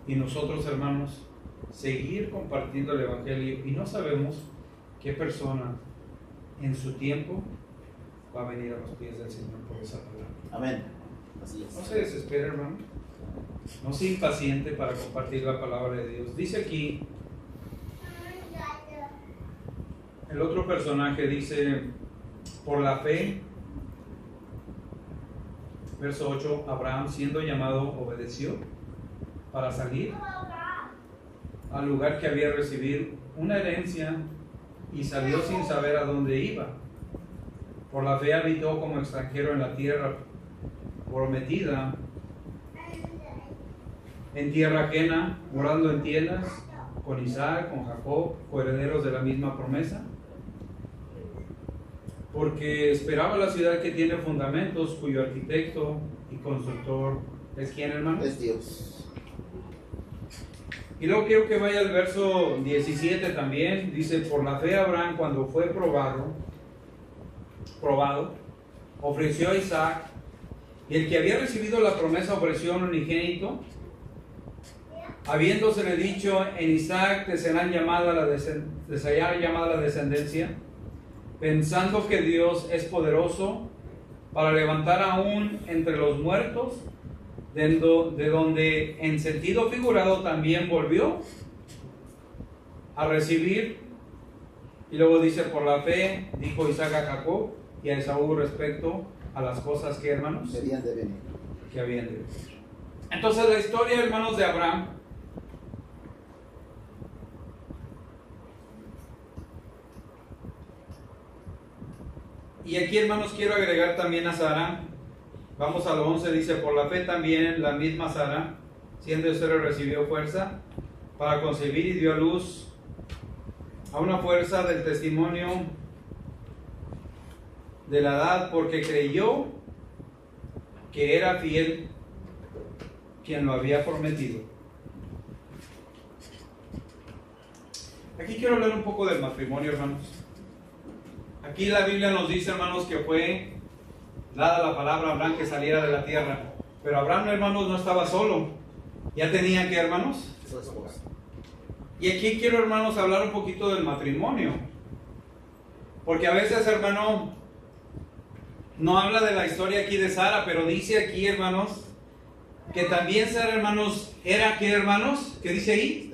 Y nosotros, hermanos, seguir compartiendo el Evangelio. Y no sabemos qué persona en su tiempo va a venir a los pies del Señor por esa palabra. Amén. Así es. No se desespere, hermano. No sea impaciente para compartir la palabra de Dios. Dice aquí, el otro personaje dice, por la fe, verso 8, Abraham siendo llamado obedeció para salir al lugar que había recibido una herencia y salió sin saber a dónde iba. Por la fe habitó como extranjero en la tierra prometida, en tierra ajena, morando en tiendas, con Isaac, con Jacob, coherederos de la misma promesa, porque esperaba la ciudad que tiene fundamentos, cuyo arquitecto y constructor es ¿quién, hermano? Es Dios. Y luego quiero que vaya al verso 17 también. Dice, por la fe Abraham, cuando fue probado, ofreció a Isaac, y el que había recibido la promesa ofreció un unigénito, habiéndosele dicho, en Isaac te será llamada la descendencia, pensando que Dios es poderoso para levantar aún entre los muertos, de donde en sentido figurado también volvió a recibir. Y luego dice, por la fe dijo Isaac a Jacob y a Esaú respecto a las cosas que, hermanos, Debían de venir. que habían de venir. Entonces la historia, hermanos, de Abraham, y aquí, hermanos, quiero agregar también a Sara. Vamos al 11, dice, por la fe también la misma Sara, siendo estéril, recibió fuerza para concebir y dio a luz a una fuerza del testimonio de la edad, porque creyó que era fiel quien lo había prometido. Aquí quiero hablar un poco del matrimonio, hermanos. Aquí la Biblia nos dice, hermanos, que fue dada la palabra a Abraham que saliera de la tierra. Pero Abraham, hermanos, no estaba solo. Ya tenía que, hermanos. Su esposa. Y aquí quiero, hermanos, hablar un poquito del matrimonio. Porque a veces, hermano, no habla de la historia aquí de Sara, pero dice aquí, hermanos, que también Sara, hermanos, era ¿qué, hermanos? ¿Qué dice ahí?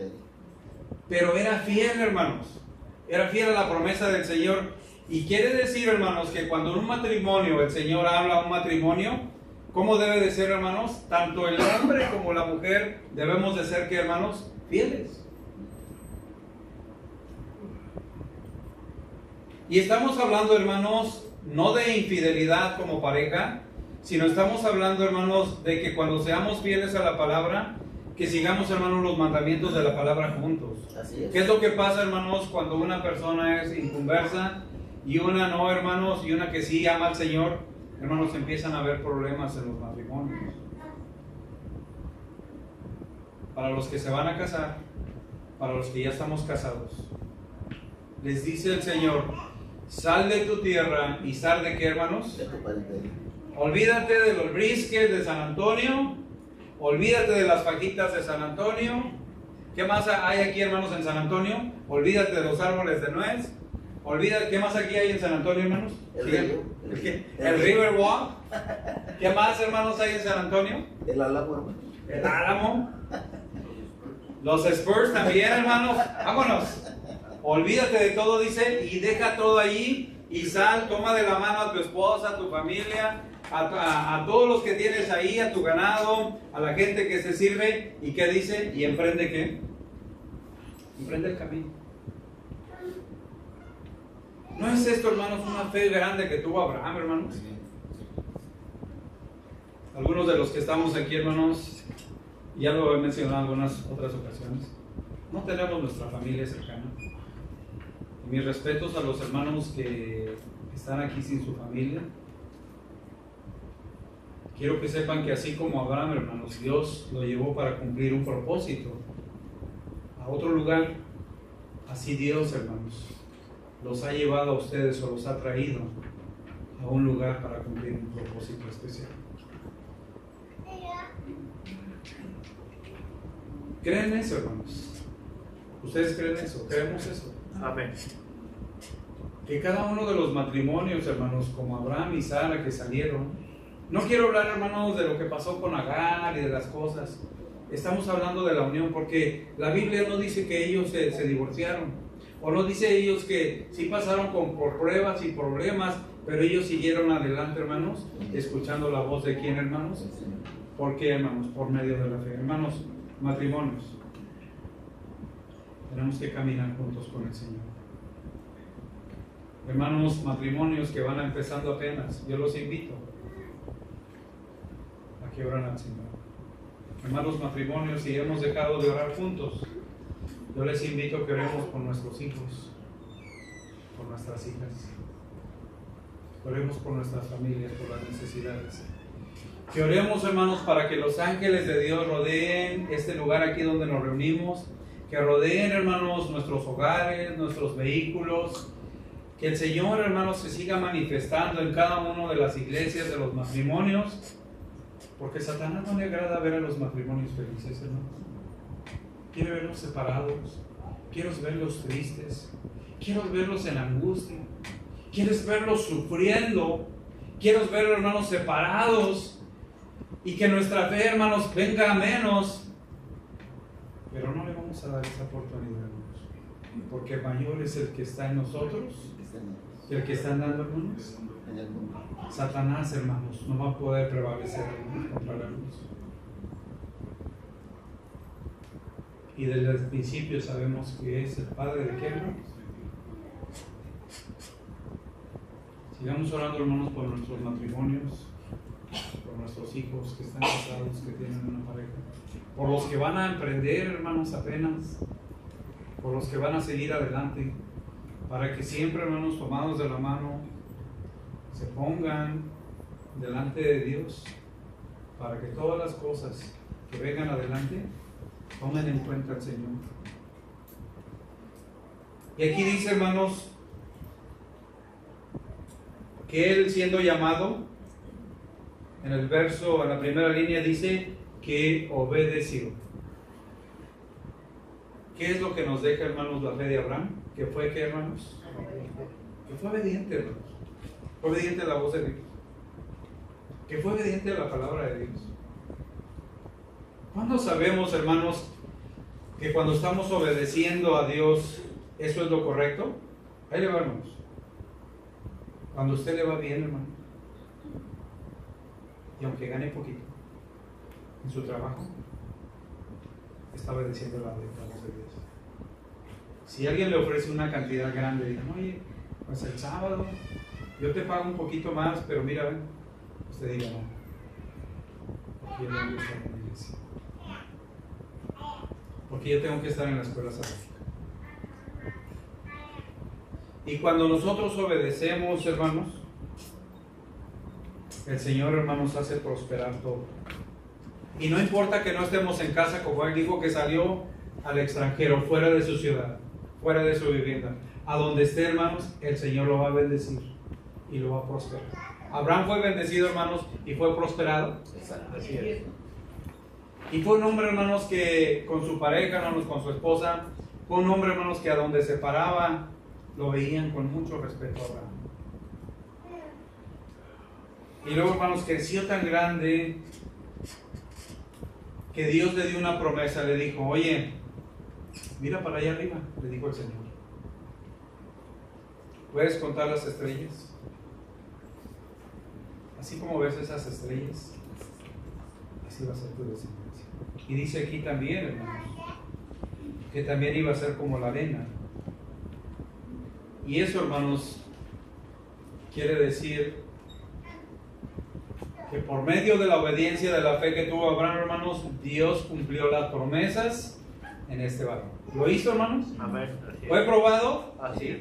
Pero era fiel, hermanos. Era fiel a la promesa del Señor. Y quiere decir, hermanos, que cuando en un matrimonio el Señor habla a un matrimonio, ¿cómo debe de ser, hermanos? Tanto el hombre como la mujer debemos de ser, ¿qué, hermanos? Fieles. Y estamos hablando, hermanos, no de infidelidad como pareja, sino estamos hablando, hermanos, de que cuando seamos fieles a la palabra, que sigamos, hermanos, los mandamientos de la palabra juntos. Así es. ¿Qué es lo que pasa, hermanos, cuando una persona es inconversa y una no, hermanos, y una que sí ama al Señor? Hermanos, empiezan a haber problemas en los matrimonios. Para los que se van a casar, para los que ya estamos casados, les dice el Señor, sal de tu tierra y sal de ¿qué, hermanos? De tu parentela. Olvídate de los brisques de San Antonio, olvídate de las fajitas de San Antonio. ¿Qué más hay aquí, hermanos, en San Antonio? Olvídate de los árboles de nuez, Olvida, ¿qué más aquí hay en San Antonio, hermanos? El Sigan. río. El Riverwalk. ¿Qué más, hermanos, hay en San Antonio? El Álamo, hermano. El Álamo. Los Spurs también, hermanos. Vámonos. Olvídate de todo, dice, y deja todo allí y sal, toma de la mano a tu esposa, a tu familia, a todos los que tienes ahí, a tu ganado, a la gente que se sirve. ¿Y qué dice? ¿Y emprende qué? Emprende el camino. ¿No es esto, hermanos, una fe grande que tuvo Abraham, hermanos? Algunos de los que estamos aquí, hermanos, ya lo he mencionado en algunas otras ocasiones, no tenemos nuestra familia cercana. Y mis respetos a los hermanos que están aquí sin su familia. Quiero que sepan que así como Abraham, hermanos, Dios lo llevó para cumplir un propósito a otro lugar. Así Dios, hermanos, los ha llevado a ustedes o los ha traído a un lugar para cumplir un propósito especial. ¿Creen eso, hermanos? ¿Ustedes creen eso? ¿Creemos eso? Amén. Que cada uno de los matrimonios, hermanos, como Abraham y Sara que salieron, no quiero hablar, hermanos, de lo que pasó con Agar y de las cosas. Estamos hablando de la unión porque la Biblia no dice que ellos se divorciaron. O no dice ellos que sí pasaron por pruebas y problemas, pero ellos siguieron adelante, hermanos, escuchando la voz de quién, hermanos. ¿Por qué, hermanos? Por medio de la fe. Hermanos, matrimonios, tenemos que caminar juntos con el Señor. Hermanos, matrimonios que van empezando apenas, yo los invito a que oren al Señor. Hermanos, matrimonios, si hemos dejado de orar juntos, yo les invito a que oremos por nuestros hijos, por nuestras hijas, oremos por nuestras familias, por las necesidades. Que oremos, hermanos, para que los ángeles de Dios rodeen este lugar aquí donde nos reunimos, que rodeen, hermanos, nuestros hogares, nuestros vehículos, que el Señor, hermanos, se siga manifestando en cada una de las iglesias de los matrimonios, porque a Satanás no le agrada ver a los matrimonios felices, hermanos. Quiere verlos separados, quieres verlos tristes, quieres verlos en angustia, quieres verlos sufriendo, quieres verlos, hermanos, separados, y que nuestra fe, hermanos, venga a menos, pero no le vamos a dar esa oportunidad, hermanos, porque mayor es el que está en nosotros que el que está andando, hermanos. Satanás, hermanos, no va a poder prevalecer contra la luz. Y desde el principio sabemos que es el Padre de qué, hermanos. Sigamos orando, hermanos, por nuestros matrimonios, por nuestros hijos que están casados, que tienen una pareja, por los que van a emprender, hermanos, apenas, por los que van a seguir adelante, para que siempre, hermanos, tomados de la mano, se pongan delante de Dios, para que todas las cosas que vengan adelante tomen en cuenta al Señor. Y aquí dice, hermanos, que él, siendo llamado, en el verso, en la primera línea dice que obedeció. ¿Qué es lo que nos deja, hermanos, la fe de Abraham? ¿Que fue qué, hermanos? Que fue obediente, hermanos. Fue obediente a la voz de Dios. Que fue obediente a la palabra de Dios. ¿Cuándo sabemos, hermanos, que cuando estamos obedeciendo a Dios, eso es lo correcto? Ahí le va, hermanos. Cuando a usted le va bien, hermano, y aunque gane poquito en su trabajo, está obedeciendo la voz de Dios. Si alguien le ofrece una cantidad grande, digan, oye, pues el sábado yo te pago un poquito más, pero mira, ven, usted diga, no, porque yo no voy a estar en la iglesia, porque yo tengo que estar en la escuela sabática. Y cuando nosotros obedecemos, hermanos, el Señor, hermanos, hace prosperar todo. Y no importa que no estemos en casa, como él dijo que salió al extranjero, fuera de su ciudad, fuera de su vivienda. A donde esté, hermanos, el Señor lo va a bendecir y lo va a prosperar. Abraham fue bendecido, hermanos, y fue prosperado. Así es. Y fue un hombre, hermanos, que con su pareja, hermanos, con su esposa, fue un hombre, hermanos, que a donde se paraba, lo veían con mucho respeto a Abraham. Y luego, hermanos, creció tan grande que Dios le dio una promesa, le dijo, oye, mira para allá arriba, le dijo el Señor. ¿Puedes contar las estrellas? Así como ves esas estrellas, así va a ser tu descendencia. Y dice aquí también, hermanos, que también iba a ser como la arena. Y eso, hermanos, quiere decir que por medio de la obediencia, de la fe que tuvo Abraham, hermanos, Dios cumplió las promesas en este varón. ¿Lo hizo, hermanos? Amén. Así es. ¿Fue probado? Así es.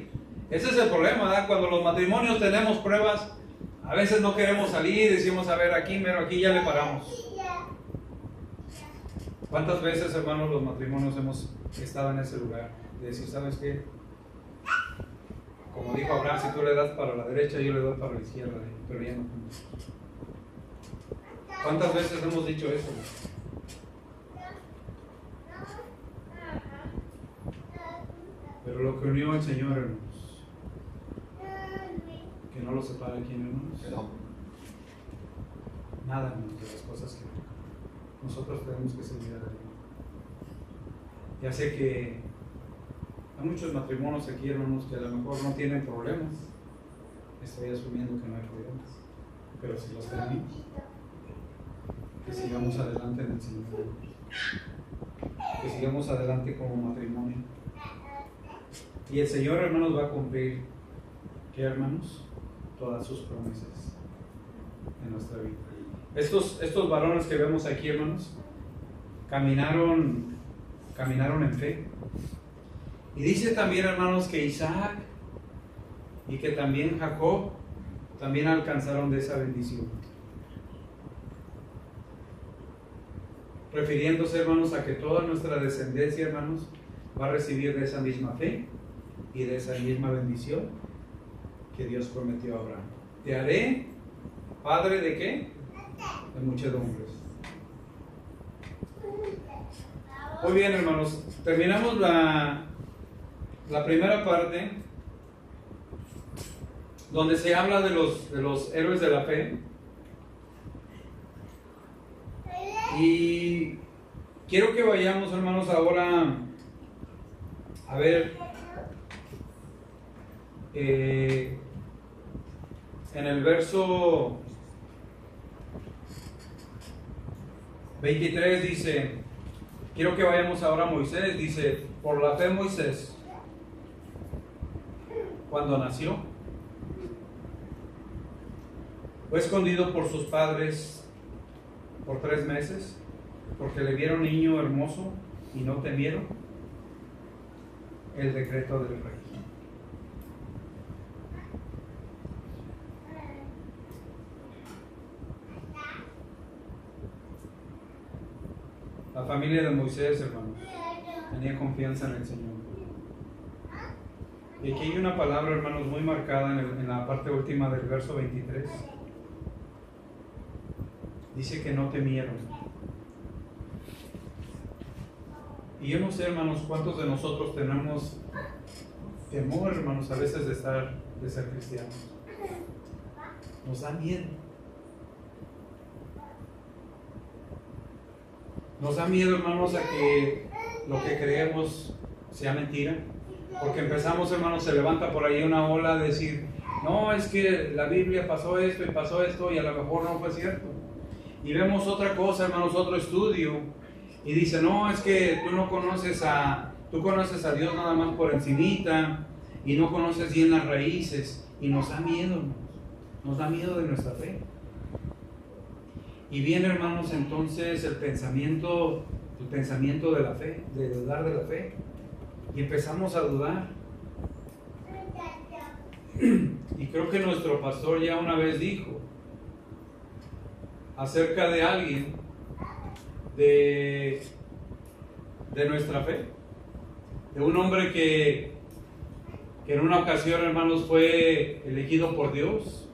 Ese es el problema, ¿verdad? Cuando los matrimonios tenemos pruebas, a veces no queremos salir, decimos, a ver, aquí, mero, aquí ya le paramos. ¿Cuántas veces, hermanos, los matrimonios hemos estado en ese lugar? De decir, ¿sabes qué? Como dijo Abraham, si tú le das para la derecha, yo le doy para la izquierda, pero ya no. ¿Cuántas veces hemos dicho eso? Pero lo que unió el Señor, hermanos, que no lo separa quién, hermanos. No. Nada, hermanos, de las cosas que nosotros tenemos que seguir adelante. Ya sé que hay muchos matrimonios aquí, hermanos, que a lo mejor no tienen problemas. Estoy asumiendo que no hay problemas, pero si los tenemos, que sigamos adelante en el Señor, que sigamos adelante como matrimonio. Y el Señor, hermanos, va a cumplir, ¿qué, hermanos? Todas sus promesas en nuestra vida. Estos varones que vemos aquí, hermanos, caminaron en fe. Y dice también, hermanos, que Isaac y que también Jacob también alcanzaron de esa bendición. Refiriéndose, hermanos, a que toda nuestra descendencia, hermanos, va a recibir de esa misma fe y de esa misma bendición que Dios prometió a Abraham. Te haré padre de ¿qué? De muchedumbres. Muy bien, hermanos, terminamos la primera parte donde se habla de los héroes de la fe. Y quiero que vayamos, hermanos, ahora a ver en el verso 23 dice, quiero que vayamos ahora a Moisés, dice, por la fe Moisés, cuando nació, fue escondido por sus padres por 3 meses, porque le vieron niño hermoso y no temieron el decreto del rey. La familia de Moisés, hermanos, tenía confianza en el Señor. Y aquí hay una palabra, hermanos, muy marcada en la parte última del verso 23. Dice que no temieron. Y yo no sé, hermanos, cuántos de nosotros tenemos temor, hermanos, a veces de ser cristianos. Nos da miedo. Nos da miedo, hermanos, a que lo que creemos sea mentira. Porque empezamos, hermanos, se levanta por ahí una ola de decir, no, es que la Biblia pasó esto y a lo mejor no fue cierto. Y vemos otra cosa, hermanos, otro estudio, y dice, no, es que tú conoces a Dios nada más por encimita, y no conoces bien las raíces, y nos da miedo, hermanos, nos da miedo de nuestra fe. Y viene, hermanos, entonces el pensamiento de la fe, de dudar de la fe, y empezamos a dudar. Y creo que nuestro pastor ya una vez dijo acerca de alguien de nuestra fe, de un hombre que en una ocasión, hermanos, fue elegido por Dios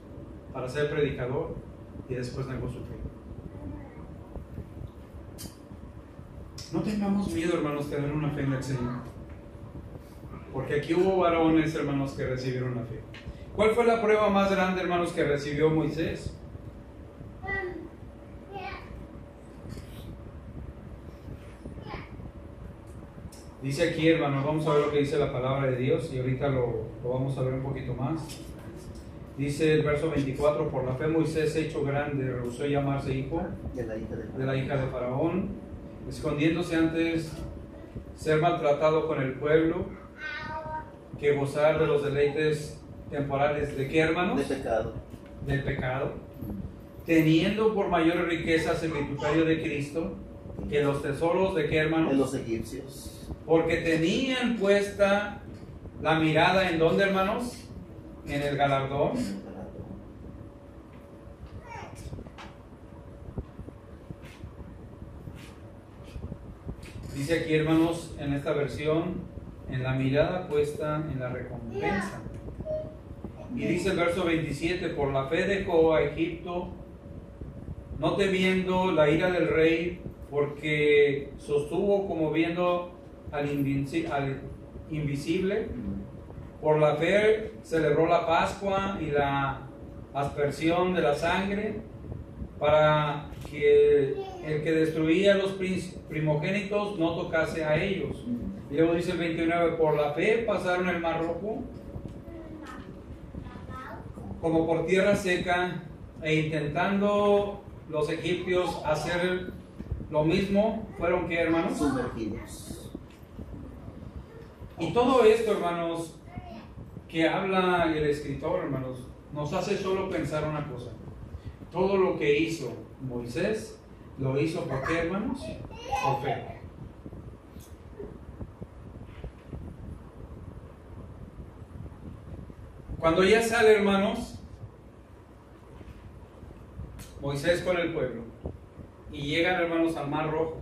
para ser predicador y después negó su fe. No tengamos miedo, hermanos, tener una fe en el Señor, porque Porque aquí hubo varones, hermanos, que recibieron la fe. ¿Cuál fue la prueba más grande, hermanos, que recibió Moisés? Dice aquí, hermanos, vamos a ver lo que dice la palabra de Dios y ahorita lo vamos a ver un poquito más. Dice el verso 24, por la fe Moisés, hecho grande, rehusó llamarse hijo de la hija de Faraón, escondiéndose antes ser maltratado con el pueblo, que gozar de los deleites temporales. ¿De qué, hermanos? De pecado. Del pecado. Teniendo por mayores riquezas el vituperio de Cristo, que los tesoros de qué, hermanos? De los egipcios. Porque tenían puesta la mirada en dónde, hermanos? En el galardón. Dice aquí, hermanos, en esta versión, en la mirada puesta en la recompensa. Y dice el verso 27, por la fe dejó a Egipto, no temiendo la ira del rey, porque sostuvo como viendo al invisible. Por la fe celebró la Pascua y la aspersión de la sangre, para que el que destruía a los primogénitos no tocase a ellos. Y luego dice el 29, por la fe pasaron el Mar Rojo como por tierra seca, e intentando los egipcios hacer lo mismo, fueron, ¿qué, hermanos? Sumergidos. Y todo esto, hermanos, que habla el escritor, hermanos, nos hace solo pensar una cosa. Todo lo que hizo Moisés, lo hizo ¿por qué, hermanos? Por fe. Cuando ya sale, hermanos, Moisés con el pueblo, y llegan, hermanos, al Mar Rojo.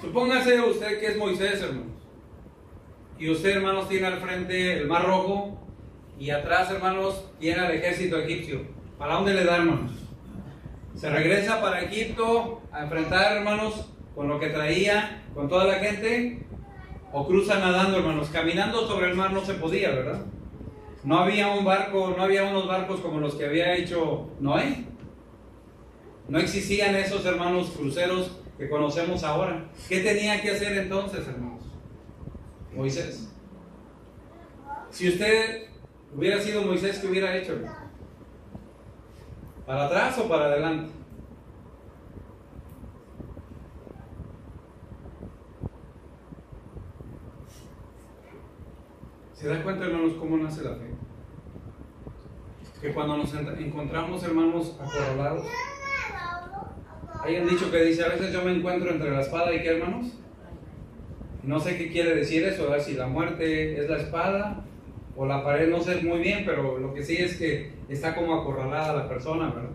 Supóngase usted que es Moisés, hermanos, y usted, hermanos, tiene al frente el Mar Rojo, y atrás, hermanos, tiene al ejército egipcio. ¿Para dónde le da, hermanos? Se regresa para Egipto a enfrentar, hermanos, con lo que traía, con toda la gente, o cruza nadando, hermanos. Caminando sobre el mar no se podía, ¿verdad? No había un barco, no había unos barcos como los que había hecho Noé. No existían esos, hermanos, cruceros que conocemos ahora. ¿Qué tenía que hacer entonces, hermanos? Moisés. Si usted hubiera sido Moisés, ¿qué hubiera hecho? ¿Para atrás o para adelante? ¿Se da cuenta, hermanos, cómo nace la fe? Que cuando nos encontramos, hermanos, acorralados, hay un dicho que dice, a veces yo me encuentro entre la espada y ¿qué, hermanos? No sé qué quiere decir eso, ¿verdad? Si la muerte es la espada o la pared, no sé muy bien, pero lo que sí es que está como acorralada la persona, ¿verdad?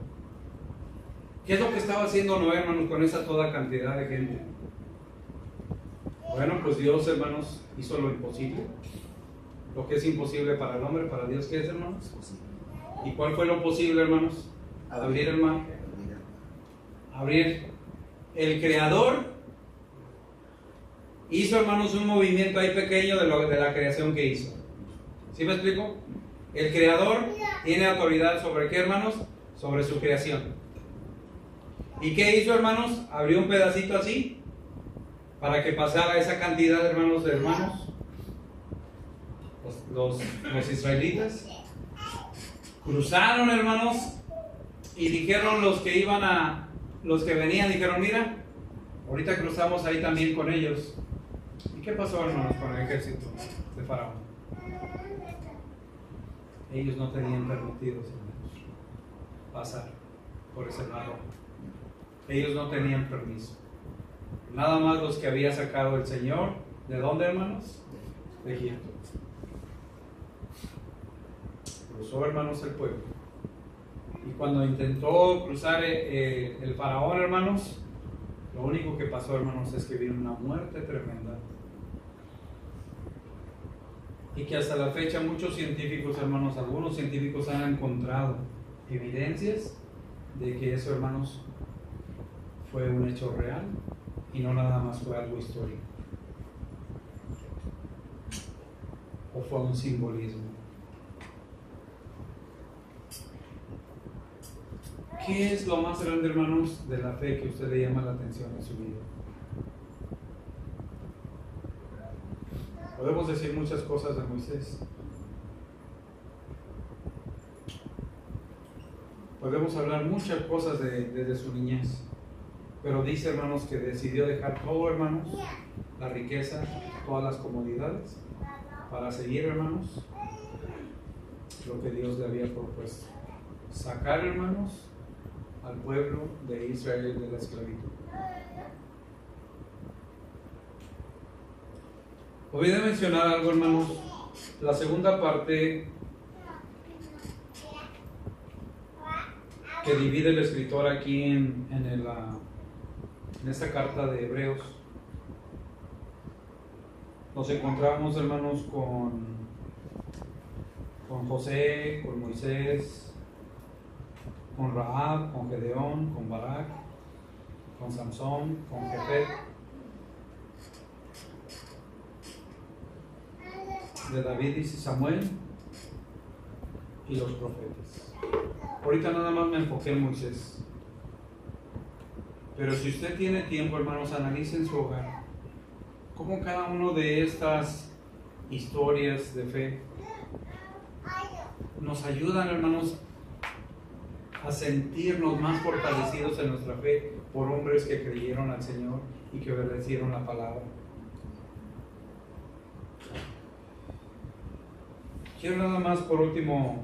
¿Qué es lo que estaba haciendo Noé, hermanos, con esa toda cantidad de gente? Bueno, pues Dios, hermanos, hizo lo imposible. Lo que es imposible para el hombre, para Dios, ¿qué es, hermanos? ¿Y cuál fue lo posible, hermanos? Abrir el mar. Abrir. El Creador hizo, hermanos, un movimiento ahí pequeño de la creación que hizo. ¿Sí me explico? El Creador tiene autoridad sobre ¿qué, hermanos? Sobre su creación. ¿Y qué hizo, hermanos? Abrió un pedacito así para que pasara esa cantidad, hermanos, de hermanos, los israelitas. Cruzaron, hermanos, y dijeron los que venían, dijeron, mira, ahorita cruzamos ahí también con ellos. ¿Y qué pasó, hermanos, con el ejército de Faraón? Ellos no tenían permitidos, hermanos, pasar por ese lado. Ellos no tenían permiso. Nada más los que había sacado el Señor. ¿De dónde, hermanos? De Egipto. Cruzó, hermanos, el pueblo. Y cuando intentó cruzar el faraón, hermanos, lo único que pasó, hermanos, es que vino una muerte tremenda. Y que hasta la fecha muchos científicos, hermanos, algunos científicos han encontrado evidencias de que eso, hermanos, fue un hecho real y no nada más fue algo histórico. o fue un simbolismo? ¿Qué es lo más grande, hermanos, de la fe que a usted le llama la atención en su vida? Podemos decir muchas cosas de Moisés. Podemos hablar muchas cosas desde su niñez. Pero dice, hermanos, que decidió dejar todo, hermanos, la riqueza, todas las comodidades, para seguir, hermanos, lo que Dios le había propuesto. Sacar, hermanos, al pueblo de Israel de la esclavitud. Olvidé mencionar algo, hermanos. La segunda parte que divide el escritor aquí en esta carta de Hebreos, nos encontramos, hermanos, con José, con Moisés, con Rahab, con Gedeón, con Barak, con Samson, con Jefet, de David y Samuel y los profetas. Ahorita nada más me enfoqué en Moisés. Pero si usted tiene tiempo, hermanos, analice en su hogar cómo cada uno de estas historias de fe nos ayudan, hermanos, a sentirnos más fortalecidos en nuestra fe por hombres que creyeron al Señor y que obedecieron la palabra. Quiero nada más por último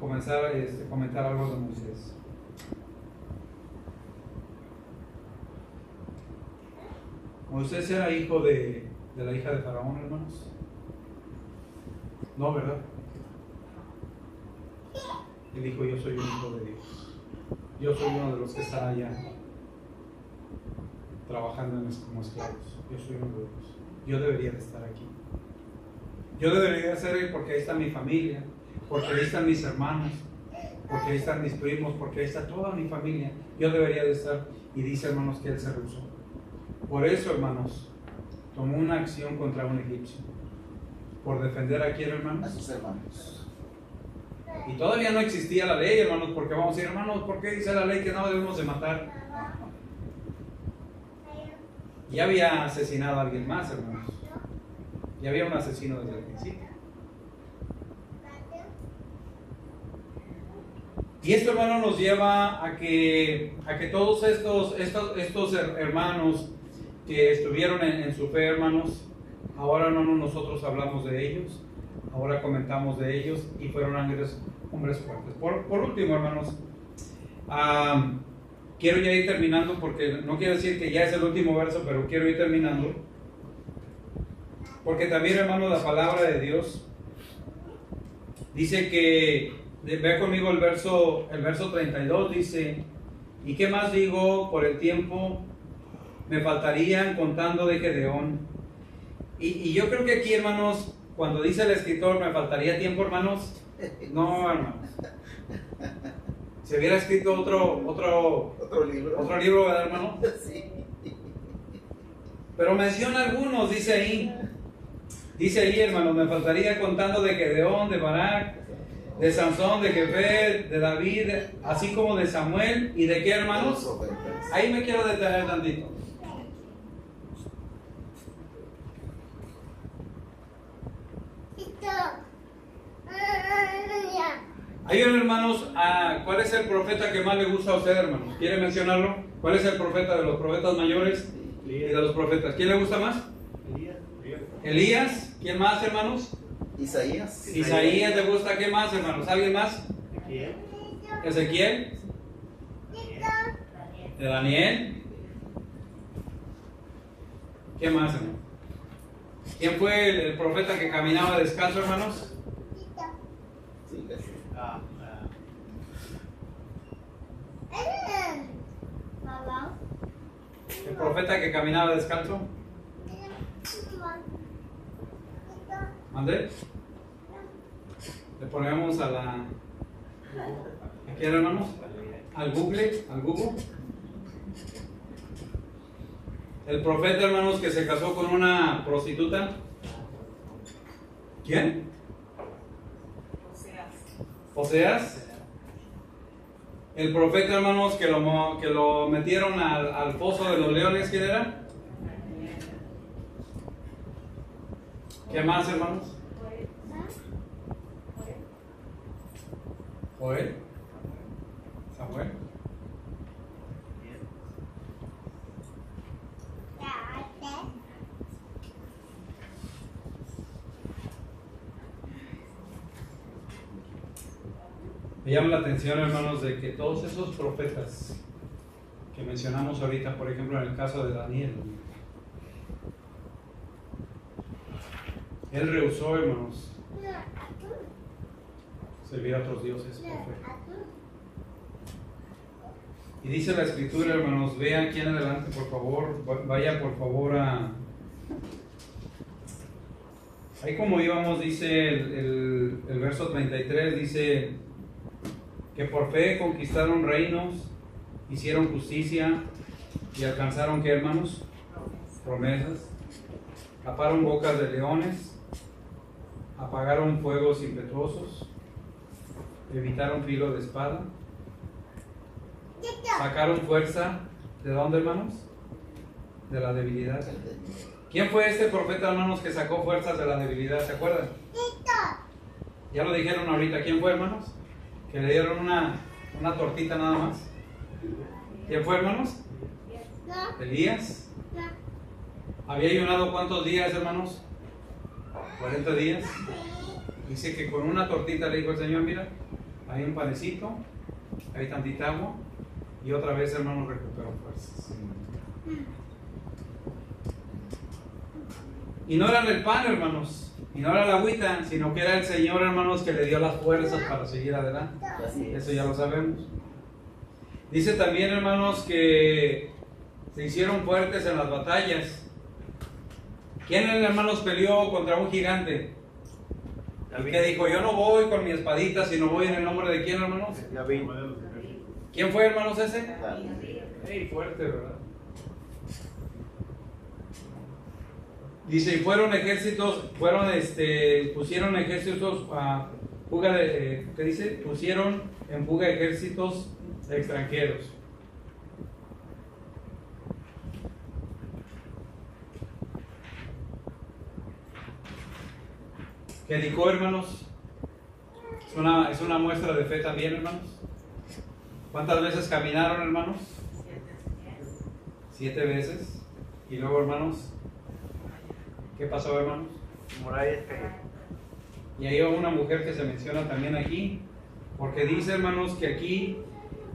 comenzar a comentar algo de Moisés. Moisés era hijo de la hija de Faraón, hermanos. No, ¿verdad? Él dijo, yo soy un hijo de Dios. Yo soy uno de los que están allá trabajando como esclavos. Yo soy uno de ellos. Yo debería de estar aquí. Yo debería de ser él porque ahí está mi familia, porque ahí están mis hermanos, porque ahí están mis primos, porque ahí está toda mi familia. Yo debería de estar. Y dice, hermanos, que él se rehusó. Por eso, hermanos, tomó una acción contra un egipcio. Por defender a quién, hermanos? A sus hermanos. Y todavía no existía la ley, hermanos, porque vamos a decir, hermanos, ¿por qué dice la ley que no debemos de matar? Ya había asesinado a alguien más, hermanos. Ya había un asesino desde el principio. Y esto, hermano, nos lleva a que todos estos hermanos que estuvieron en su fe, hermanos, ahora no nosotros hablamos de ellos, ahora comentamos de ellos y fueron hombres fuertes. Por último, hermanos, quiero ya ir terminando porque no quiero decir que ya es el último verso, pero quiero ir terminando. Porque también, hermanos, la palabra de Dios dice que, ve conmigo el verso 32, dice, ¿y qué más digo? Por el tiempo me faltarían contando de Gedeón. Y yo creo que aquí, hermanos, cuando dice el escritor, me faltaría tiempo, hermanos, no, hermanos. Si hubiera escrito otro libro, ¿verdad, hermano? Sí. Pero menciona algunos, dice ahí, hermanos, me faltaría contando de Gedeón, de Barak, de Sansón, de Jefet, de David, así como de Samuel, ¿y de qué, hermanos? Ahí me quiero detener tantito. Hay un, hermanos, ¿cuál es el profeta que más le gusta a usted, hermanos? ¿Quiere mencionarlo? ¿Cuál es el profeta de los profetas mayores y de los profetas? ¿Quién le gusta más? Elías. ¿Quién más, hermanos? Isaías. Isaías le gusta. ¿Qué más, hermanos? ¿Alguien más? Ezequiel. De Daniel. ¿Qué más, hermano? ¿Quién fue el profeta que caminaba descalzo, hermanos? Sí, sí. ¿El profeta que caminaba descalzo? ¿Mandé? Le ponemos a la... ¿A quién, hermanos? Al Google. El profeta, hermanos, que se casó con una prostituta. ¿Quién? Oseas. El profeta, hermanos, que lo metieron al pozo de los leones, ¿quién era? ¿Qué más, hermanos? Joel. Samuel. Me llama la atención, hermanos, de que todos esos profetas que mencionamos ahorita, por ejemplo, en el caso de Daniel, él rehusó, hermanos, servir a otros dioses por fe. Y dice la escritura, hermanos, vean aquí en adelante, por favor, vaya por favor a... Ahí como íbamos, dice el verso 33, dice que por fe conquistaron reinos, hicieron justicia y alcanzaron, ¿qué, hermanos? Promesas. Taparon bocas de leones, apagaron fuegos impetuosos, evitaron filo de espada, sacaron fuerza, ¿de dónde, hermanos? De la debilidad. ¿Quién fue este profeta, hermanos, que sacó fuerzas de la debilidad? ¿Se acuerdan? Ya lo dijeron ahorita. ¿Quién fue, hermanos? Que le dieron una tortita nada más. ¿Quién fue, hermanos? Elías. ¿Había ayunado cuántos días, hermanos? 40 días. Dice que con una tortita le dijo el Señor, mira, hay un panecito, hay tantita agua, y otra vez, hermanos, recuperó fuerzas. Y no era el pan, hermanos, y no era la agüita, sino que era el Señor, hermanos, que le dio las fuerzas para seguir adelante. Eso ya lo sabemos. Dice también, hermanos, que se hicieron fuertes en las batallas. ¿Quién, hermanos, peleó contra un gigante? El que dijo, yo no voy con mi espadita, sino voy en el nombre de quién, hermanos? David. ¿Quién fue, hermanos, ese? David. Hey, fuerte, ¿verdad? Dice, y fueron ejércitos, pusieron ejércitos a fuga de, ¿qué dice? Pusieron en fuga ejércitos extranjeros. ¿Qué dijo, hermanos? Es una muestra de fe también, hermanos. ¿Cuántas veces caminaron, hermanos? 7 veces. Y luego, hermanos, ¿qué pasó, hermanos? Murallas cayeron. Y hay una mujer que se menciona también aquí, porque dice, hermanos, que aquí,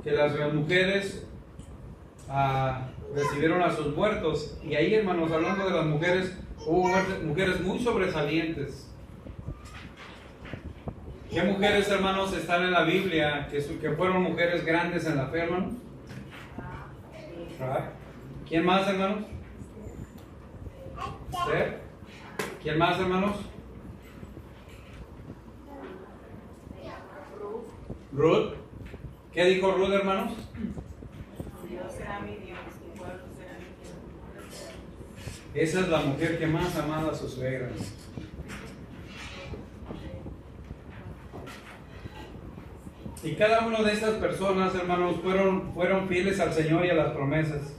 que las mujeres recibieron a sus muertos. Y ahí, hermanos, hablando de las mujeres, hubo mujeres muy sobresalientes. ¿Qué mujeres, hermanos, están en la Biblia que fueron mujeres grandes en la fe, hermanos? ¿Quién más, hermanos? ¿Esther? ¿Quién más, hermanos? Ruth. ¿Qué dijo Ruth, hermanos? Dios será mi Dios, mi pueblo será mi pueblo. Esa es la mujer que más amaba a su suegra. Y cada una de estas personas, hermanos, fueron fieles al Señor y a las promesas.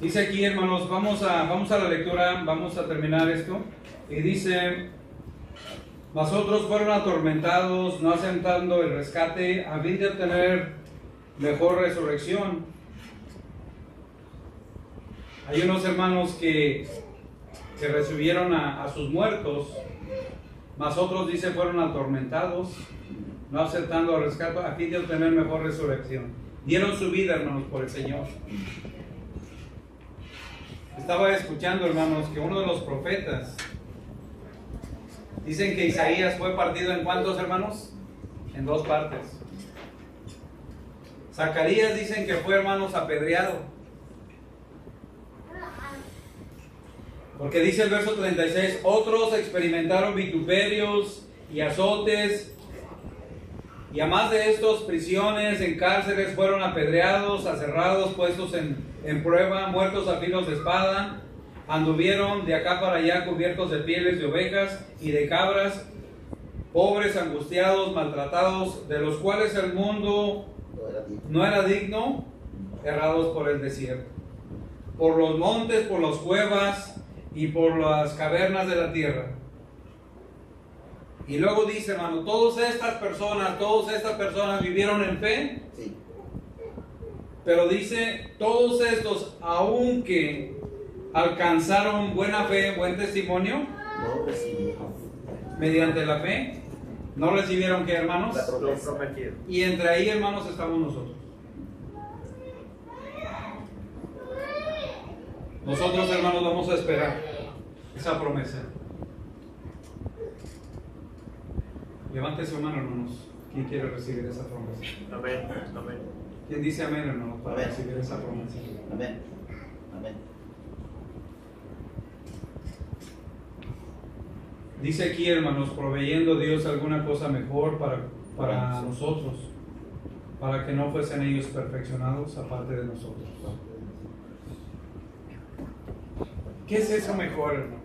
Dice aquí, hermanos, vamos a la lectura, vamos a terminar esto. Y dice, mas otros fueron atormentados, no aceptando el rescate, a fin de obtener mejor resurrección. Hay unos hermanos que recibieron a sus muertos, mas otros, dice, fueron atormentados, no aceptando el rescate, a fin de obtener mejor resurrección. Dieron su vida, hermanos, por el Señor. Estaba escuchando, hermanos, que uno de los profetas, dicen que Isaías fue partido en ¿cuántos, hermanos? En 2 partes. Zacarías dicen que fue, hermanos, apedreado. Porque dice el verso 36, otros experimentaron vituperios y azotes Y a más de estos, prisiones, en cárceles, fueron apedreados, aserrados, puestos en prueba, muertos a filos de espada. Anduvieron de acá para allá cubiertos de pieles de ovejas y de cabras, pobres, angustiados, maltratados, de los cuales el mundo no era digno, errados por el desierto, por los montes, por las cuevas y por las cavernas de la tierra. Y luego dice, hermano, todas estas personas vivieron en fe, Sí. pero dice, todos estos, aunque alcanzaron buena fe, buen testimonio, No recibimos mediante la fe, no recibieron, ¿qué, hermanos? la Lo promesa. prometido. Y entre ahí, hermanos, estamos nosotros. Nosotros, hermanos, vamos a esperar esa promesa. Levante su mano, hermanos. ¿Quién quiere recibir esa promesa? Amén. Amén. ¿Quién dice amén, hermanos, para Amén. recibir esa promesa? Amén. Amén. Dice aquí, hermanos, proveyendo Dios alguna cosa mejor para nosotros, para que no fuesen ellos perfeccionados aparte de nosotros. ¿Qué es eso mejor, hermanos?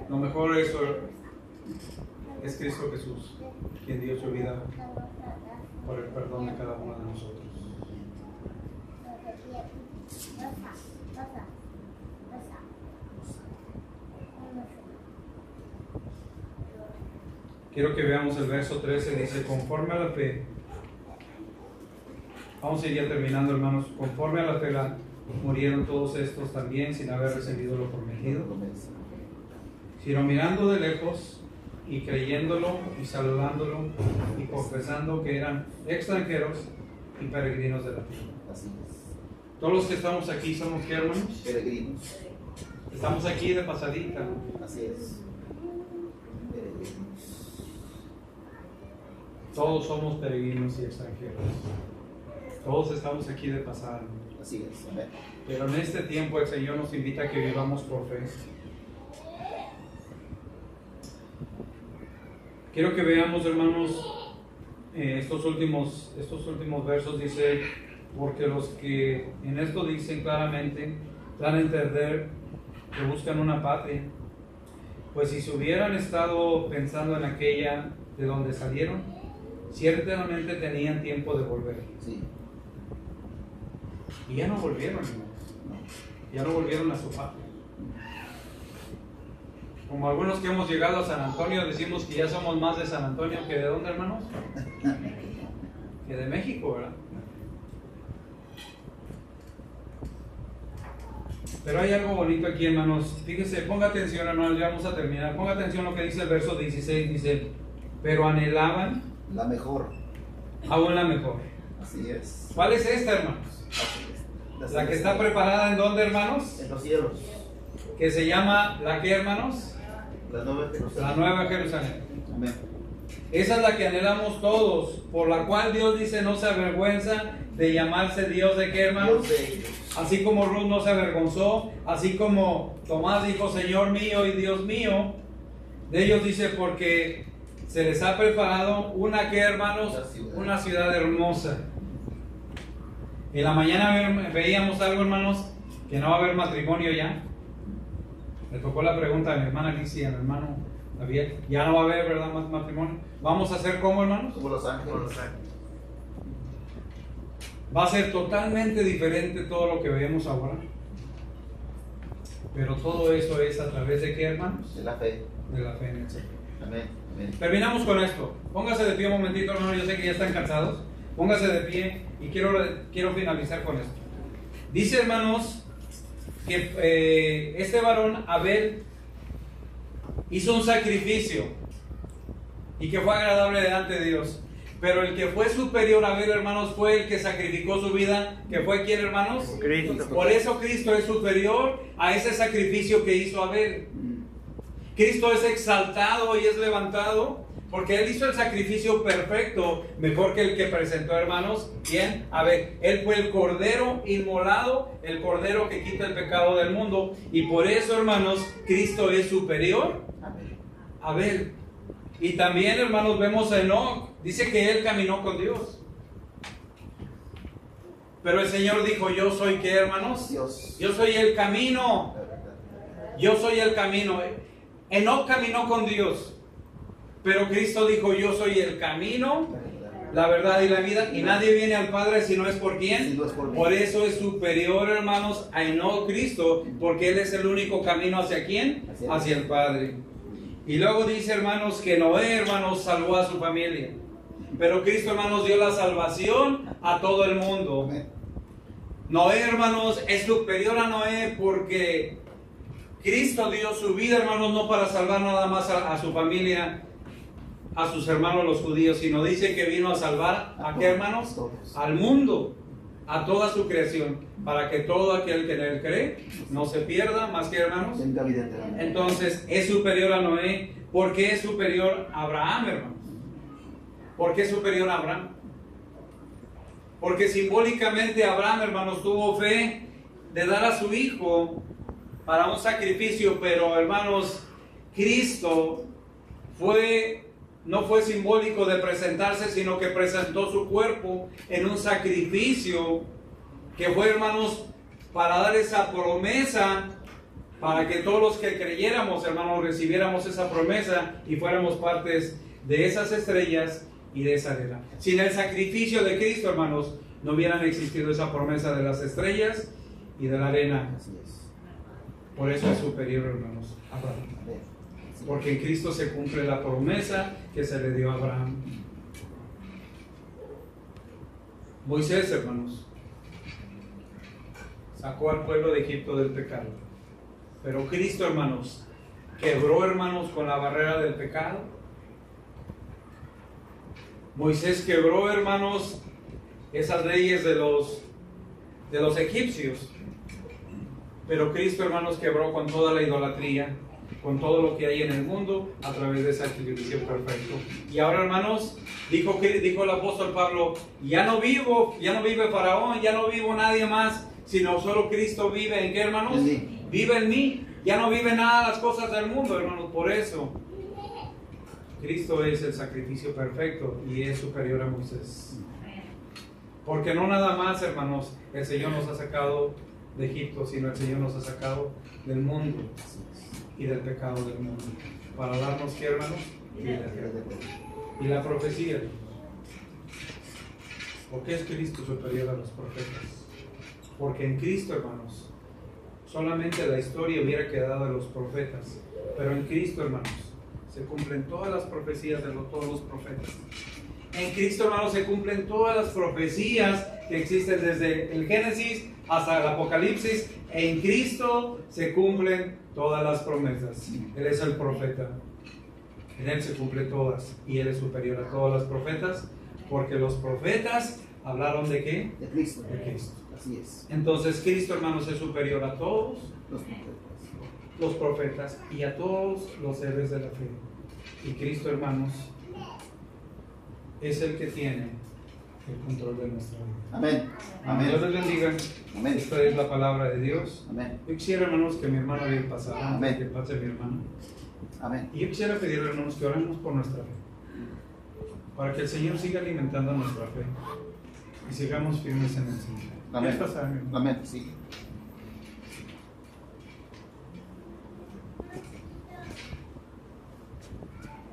Lo mejor eso es Cristo Jesús, quien dio su vida por el perdón de cada uno de nosotros. Quiero que veamos el verso 13, dice, conforme a la fe. Vamos a ir ya terminando, hermanos. Conforme a la fe murieron todos estos también sin haber recibido lo prometido, Promesa. sino mirando de lejos y creyéndolo y saludándolo y confesando que eran extranjeros y peregrinos de la tierra. Así es. Todos los que estamos aquí somos, ¿qué, hermanos? Peregrinos. Estamos aquí de pasadita, ¿no? Así es. Peregrinos. Todos somos peregrinos y extranjeros. Todos estamos aquí de pasada, ¿no? Así es. Amén. Pero en este tiempo el Señor nos invita a que vivamos por fe. Quiero que veamos, hermanos, estos últimos versos. Dice, porque los que en esto dicen claramente, dan a entender que buscan una patria. Pues si se hubieran estado pensando en aquella de donde salieron, ciertamente tenían tiempo de volver. Sí. Y ya no volvieron, hermanos. Ya no volvieron a su patria. Como algunos que hemos llegado a San Antonio, decimos que ya somos más de San Antonio que de dónde, hermanos? Que de México, ¿verdad? Pero hay algo bonito aquí, hermanos. Fíjese, ponga atención, hermanos, ya vamos a terminar. Ponga atención a lo que dice el verso 16, dice, pero anhelaban La mejor. aún la mejor. Así es. ¿Cuál es esta, hermanos? Así es. La que está preparada en dónde, hermanos? en los cielos. Que se llama, ¿la qué, hermanos? La nueva Jerusalén. La Nueva Jerusalén. Amén. Esa es la que anhelamos todos, por la cual Dios dice no se avergüenza de llamarse Dios de qué, hermanos. Dios de ellos. Así como Ruth no se avergonzó, así como Tomás dijo Señor mío y Dios mío, de ellos dice porque se les ha preparado una que, hermanos, una ciudad hermosa. En la mañana veíamos algo, hermanos, que no va a haber matrimonio ya. Le tocó la pregunta a mi hermana Alicia, a mi hermano Javier, ya no va a haber, ¿verdad?, más matrimonio. Vamos a hacer como, hermanos. Como los ángeles. Con los ángeles. Va a ser totalmente diferente todo lo que vemos ahora. Pero todo eso es a través de qué, hermanos? De la fe. De la fe en el Señor. Amén. Amén. Terminamos con esto. Póngase de pie un momentito, hermano. Yo sé que ya están cansados. Póngase de pie y quiero finalizar con esto. Dice, hermanos, que este varón Abel hizo un sacrificio y que fue agradable delante de Dios. Pero el que fue superior a Abel, hermanos, fue el que sacrificó su vida, que fue ¿quién, hermanos? Cristo. Por eso Cristo es superior a ese sacrificio que hizo Abel. Cristo es exaltado y es levantado porque Él hizo el sacrificio perfecto, mejor que el que presentó, hermanos. ¿Quién? Abel. Él fue el cordero inmolado, el cordero que quita el pecado del mundo. Y por eso, hermanos, Cristo es superior Amén. a Abel. Y también, hermanos, vemos a Enoc. Dice que él caminó con Dios. Pero el Señor dijo, yo soy ¿qué, hermanos? Dios. Yo soy el camino. Yo soy el camino. Enoc caminó con Dios. Pero Cristo dijo, yo soy el camino, la verdad y la vida. Y nadie viene al Padre si no es por quién. Si no es por mí. Por eso es superior, hermanos, a Enoc Cristo. Porque Él es el único camino hacia quién. Hacia el Padre. Y luego dice, hermanos, que Noé, hermanos, salvó a su familia. Pero Cristo, hermanos, dio la salvación a todo el mundo. Noé, hermanos, es superior a Noé porque Cristo dio su vida, hermanos, no para salvar nada más a su familia, a sus hermanos los judíos, sino dice que vino a salvar ¿a qué, hermanos? Al mundo, a toda su creación, para que todo aquel que en él cree no se pierda, más que, hermanos. Tenga vida eterna. Entonces es superior a Noé. ¿Por qué es superior a Abraham, hermanos? ¿Por qué es superior a Abraham? Porque simbólicamente Abraham, hermanos, tuvo fe de dar a su hijo para un sacrificio, pero, hermanos, Cristo no fue simbólico de presentarse, sino que presentó su cuerpo en un sacrificio que fue, hermanos, para dar esa promesa, para que todos los que creyéramos, hermanos, recibiéramos esa promesa y fuéramos partes de esas estrellas y de esa arena. Sin el sacrificio de Cristo, hermanos, no hubieran existido esa promesa de las estrellas y de la arena. Así es. Por eso es superior, hermanos, a Abraham. Amén. Porque en Cristo se cumple la promesa que se le dio a Abraham. Moisés, hermanos, sacó al pueblo de Egipto del pecado. Pero Cristo, hermanos, quebró, hermanos, con la barrera del pecado. Moisés quebró, hermanos, esas leyes de los egipcios. Pero Cristo, hermanos, quebró con toda la idolatría, con todo lo que hay en el mundo, a través de ese sacrificio perfecto. Y ahora, hermanos, dijo el apóstol Pablo, ya no vive Faraón, ya no vivo nadie más, sino solo Cristo vive. ¿En qué, hermanos? En mí. Vive en mí. Ya no vive nada las cosas del mundo, hermanos. Por eso, Cristo es el sacrificio perfecto y es superior a Moisés. Porque no nada más, hermanos, el Señor nos ha sacado de Egipto, sino el Señor nos ha sacado del mundo y del pecado del mundo. Para darnos, ¿qué, hermanos? Vida eterna. Y la profecía. ¿Por qué es Cristo superior a los profetas? Porque en Cristo, hermanos, solamente la historia hubiera quedado de los profetas. Pero en Cristo, hermanos, se cumplen todas las profecías de todos los profetas. En Cristo, hermanos, se cumplen todas las profecías que existen desde el Génesis hasta el Apocalipsis. En Cristo se cumplen todas las promesas. Él es el profeta. En Él se cumplen todas. Y Él es superior a todas las profetas. Porque los profetas hablaron ¿de qué? De Cristo. De Cristo. Así es. Entonces Cristo, hermanos, es superior a todos Los profetas. los profetas y a todos los héroes de la fe. Y Cristo, hermanos, es el que tiene el control de nuestra vida. Amén. Amén. Dios les bendiga. Amén. Esta es la palabra de Dios. Amén. Yo quisiera, hermanos, que mi hermano bien pasara, Amén. que pase mi hermano. Amén. Y yo quisiera pedirle, hermanos, que oremos por nuestra fe, para que el Señor siga alimentando nuestra fe y sigamos firmes en el Señor. Amén. ¿Quieres pasar, mi hermano? Amén. Sí.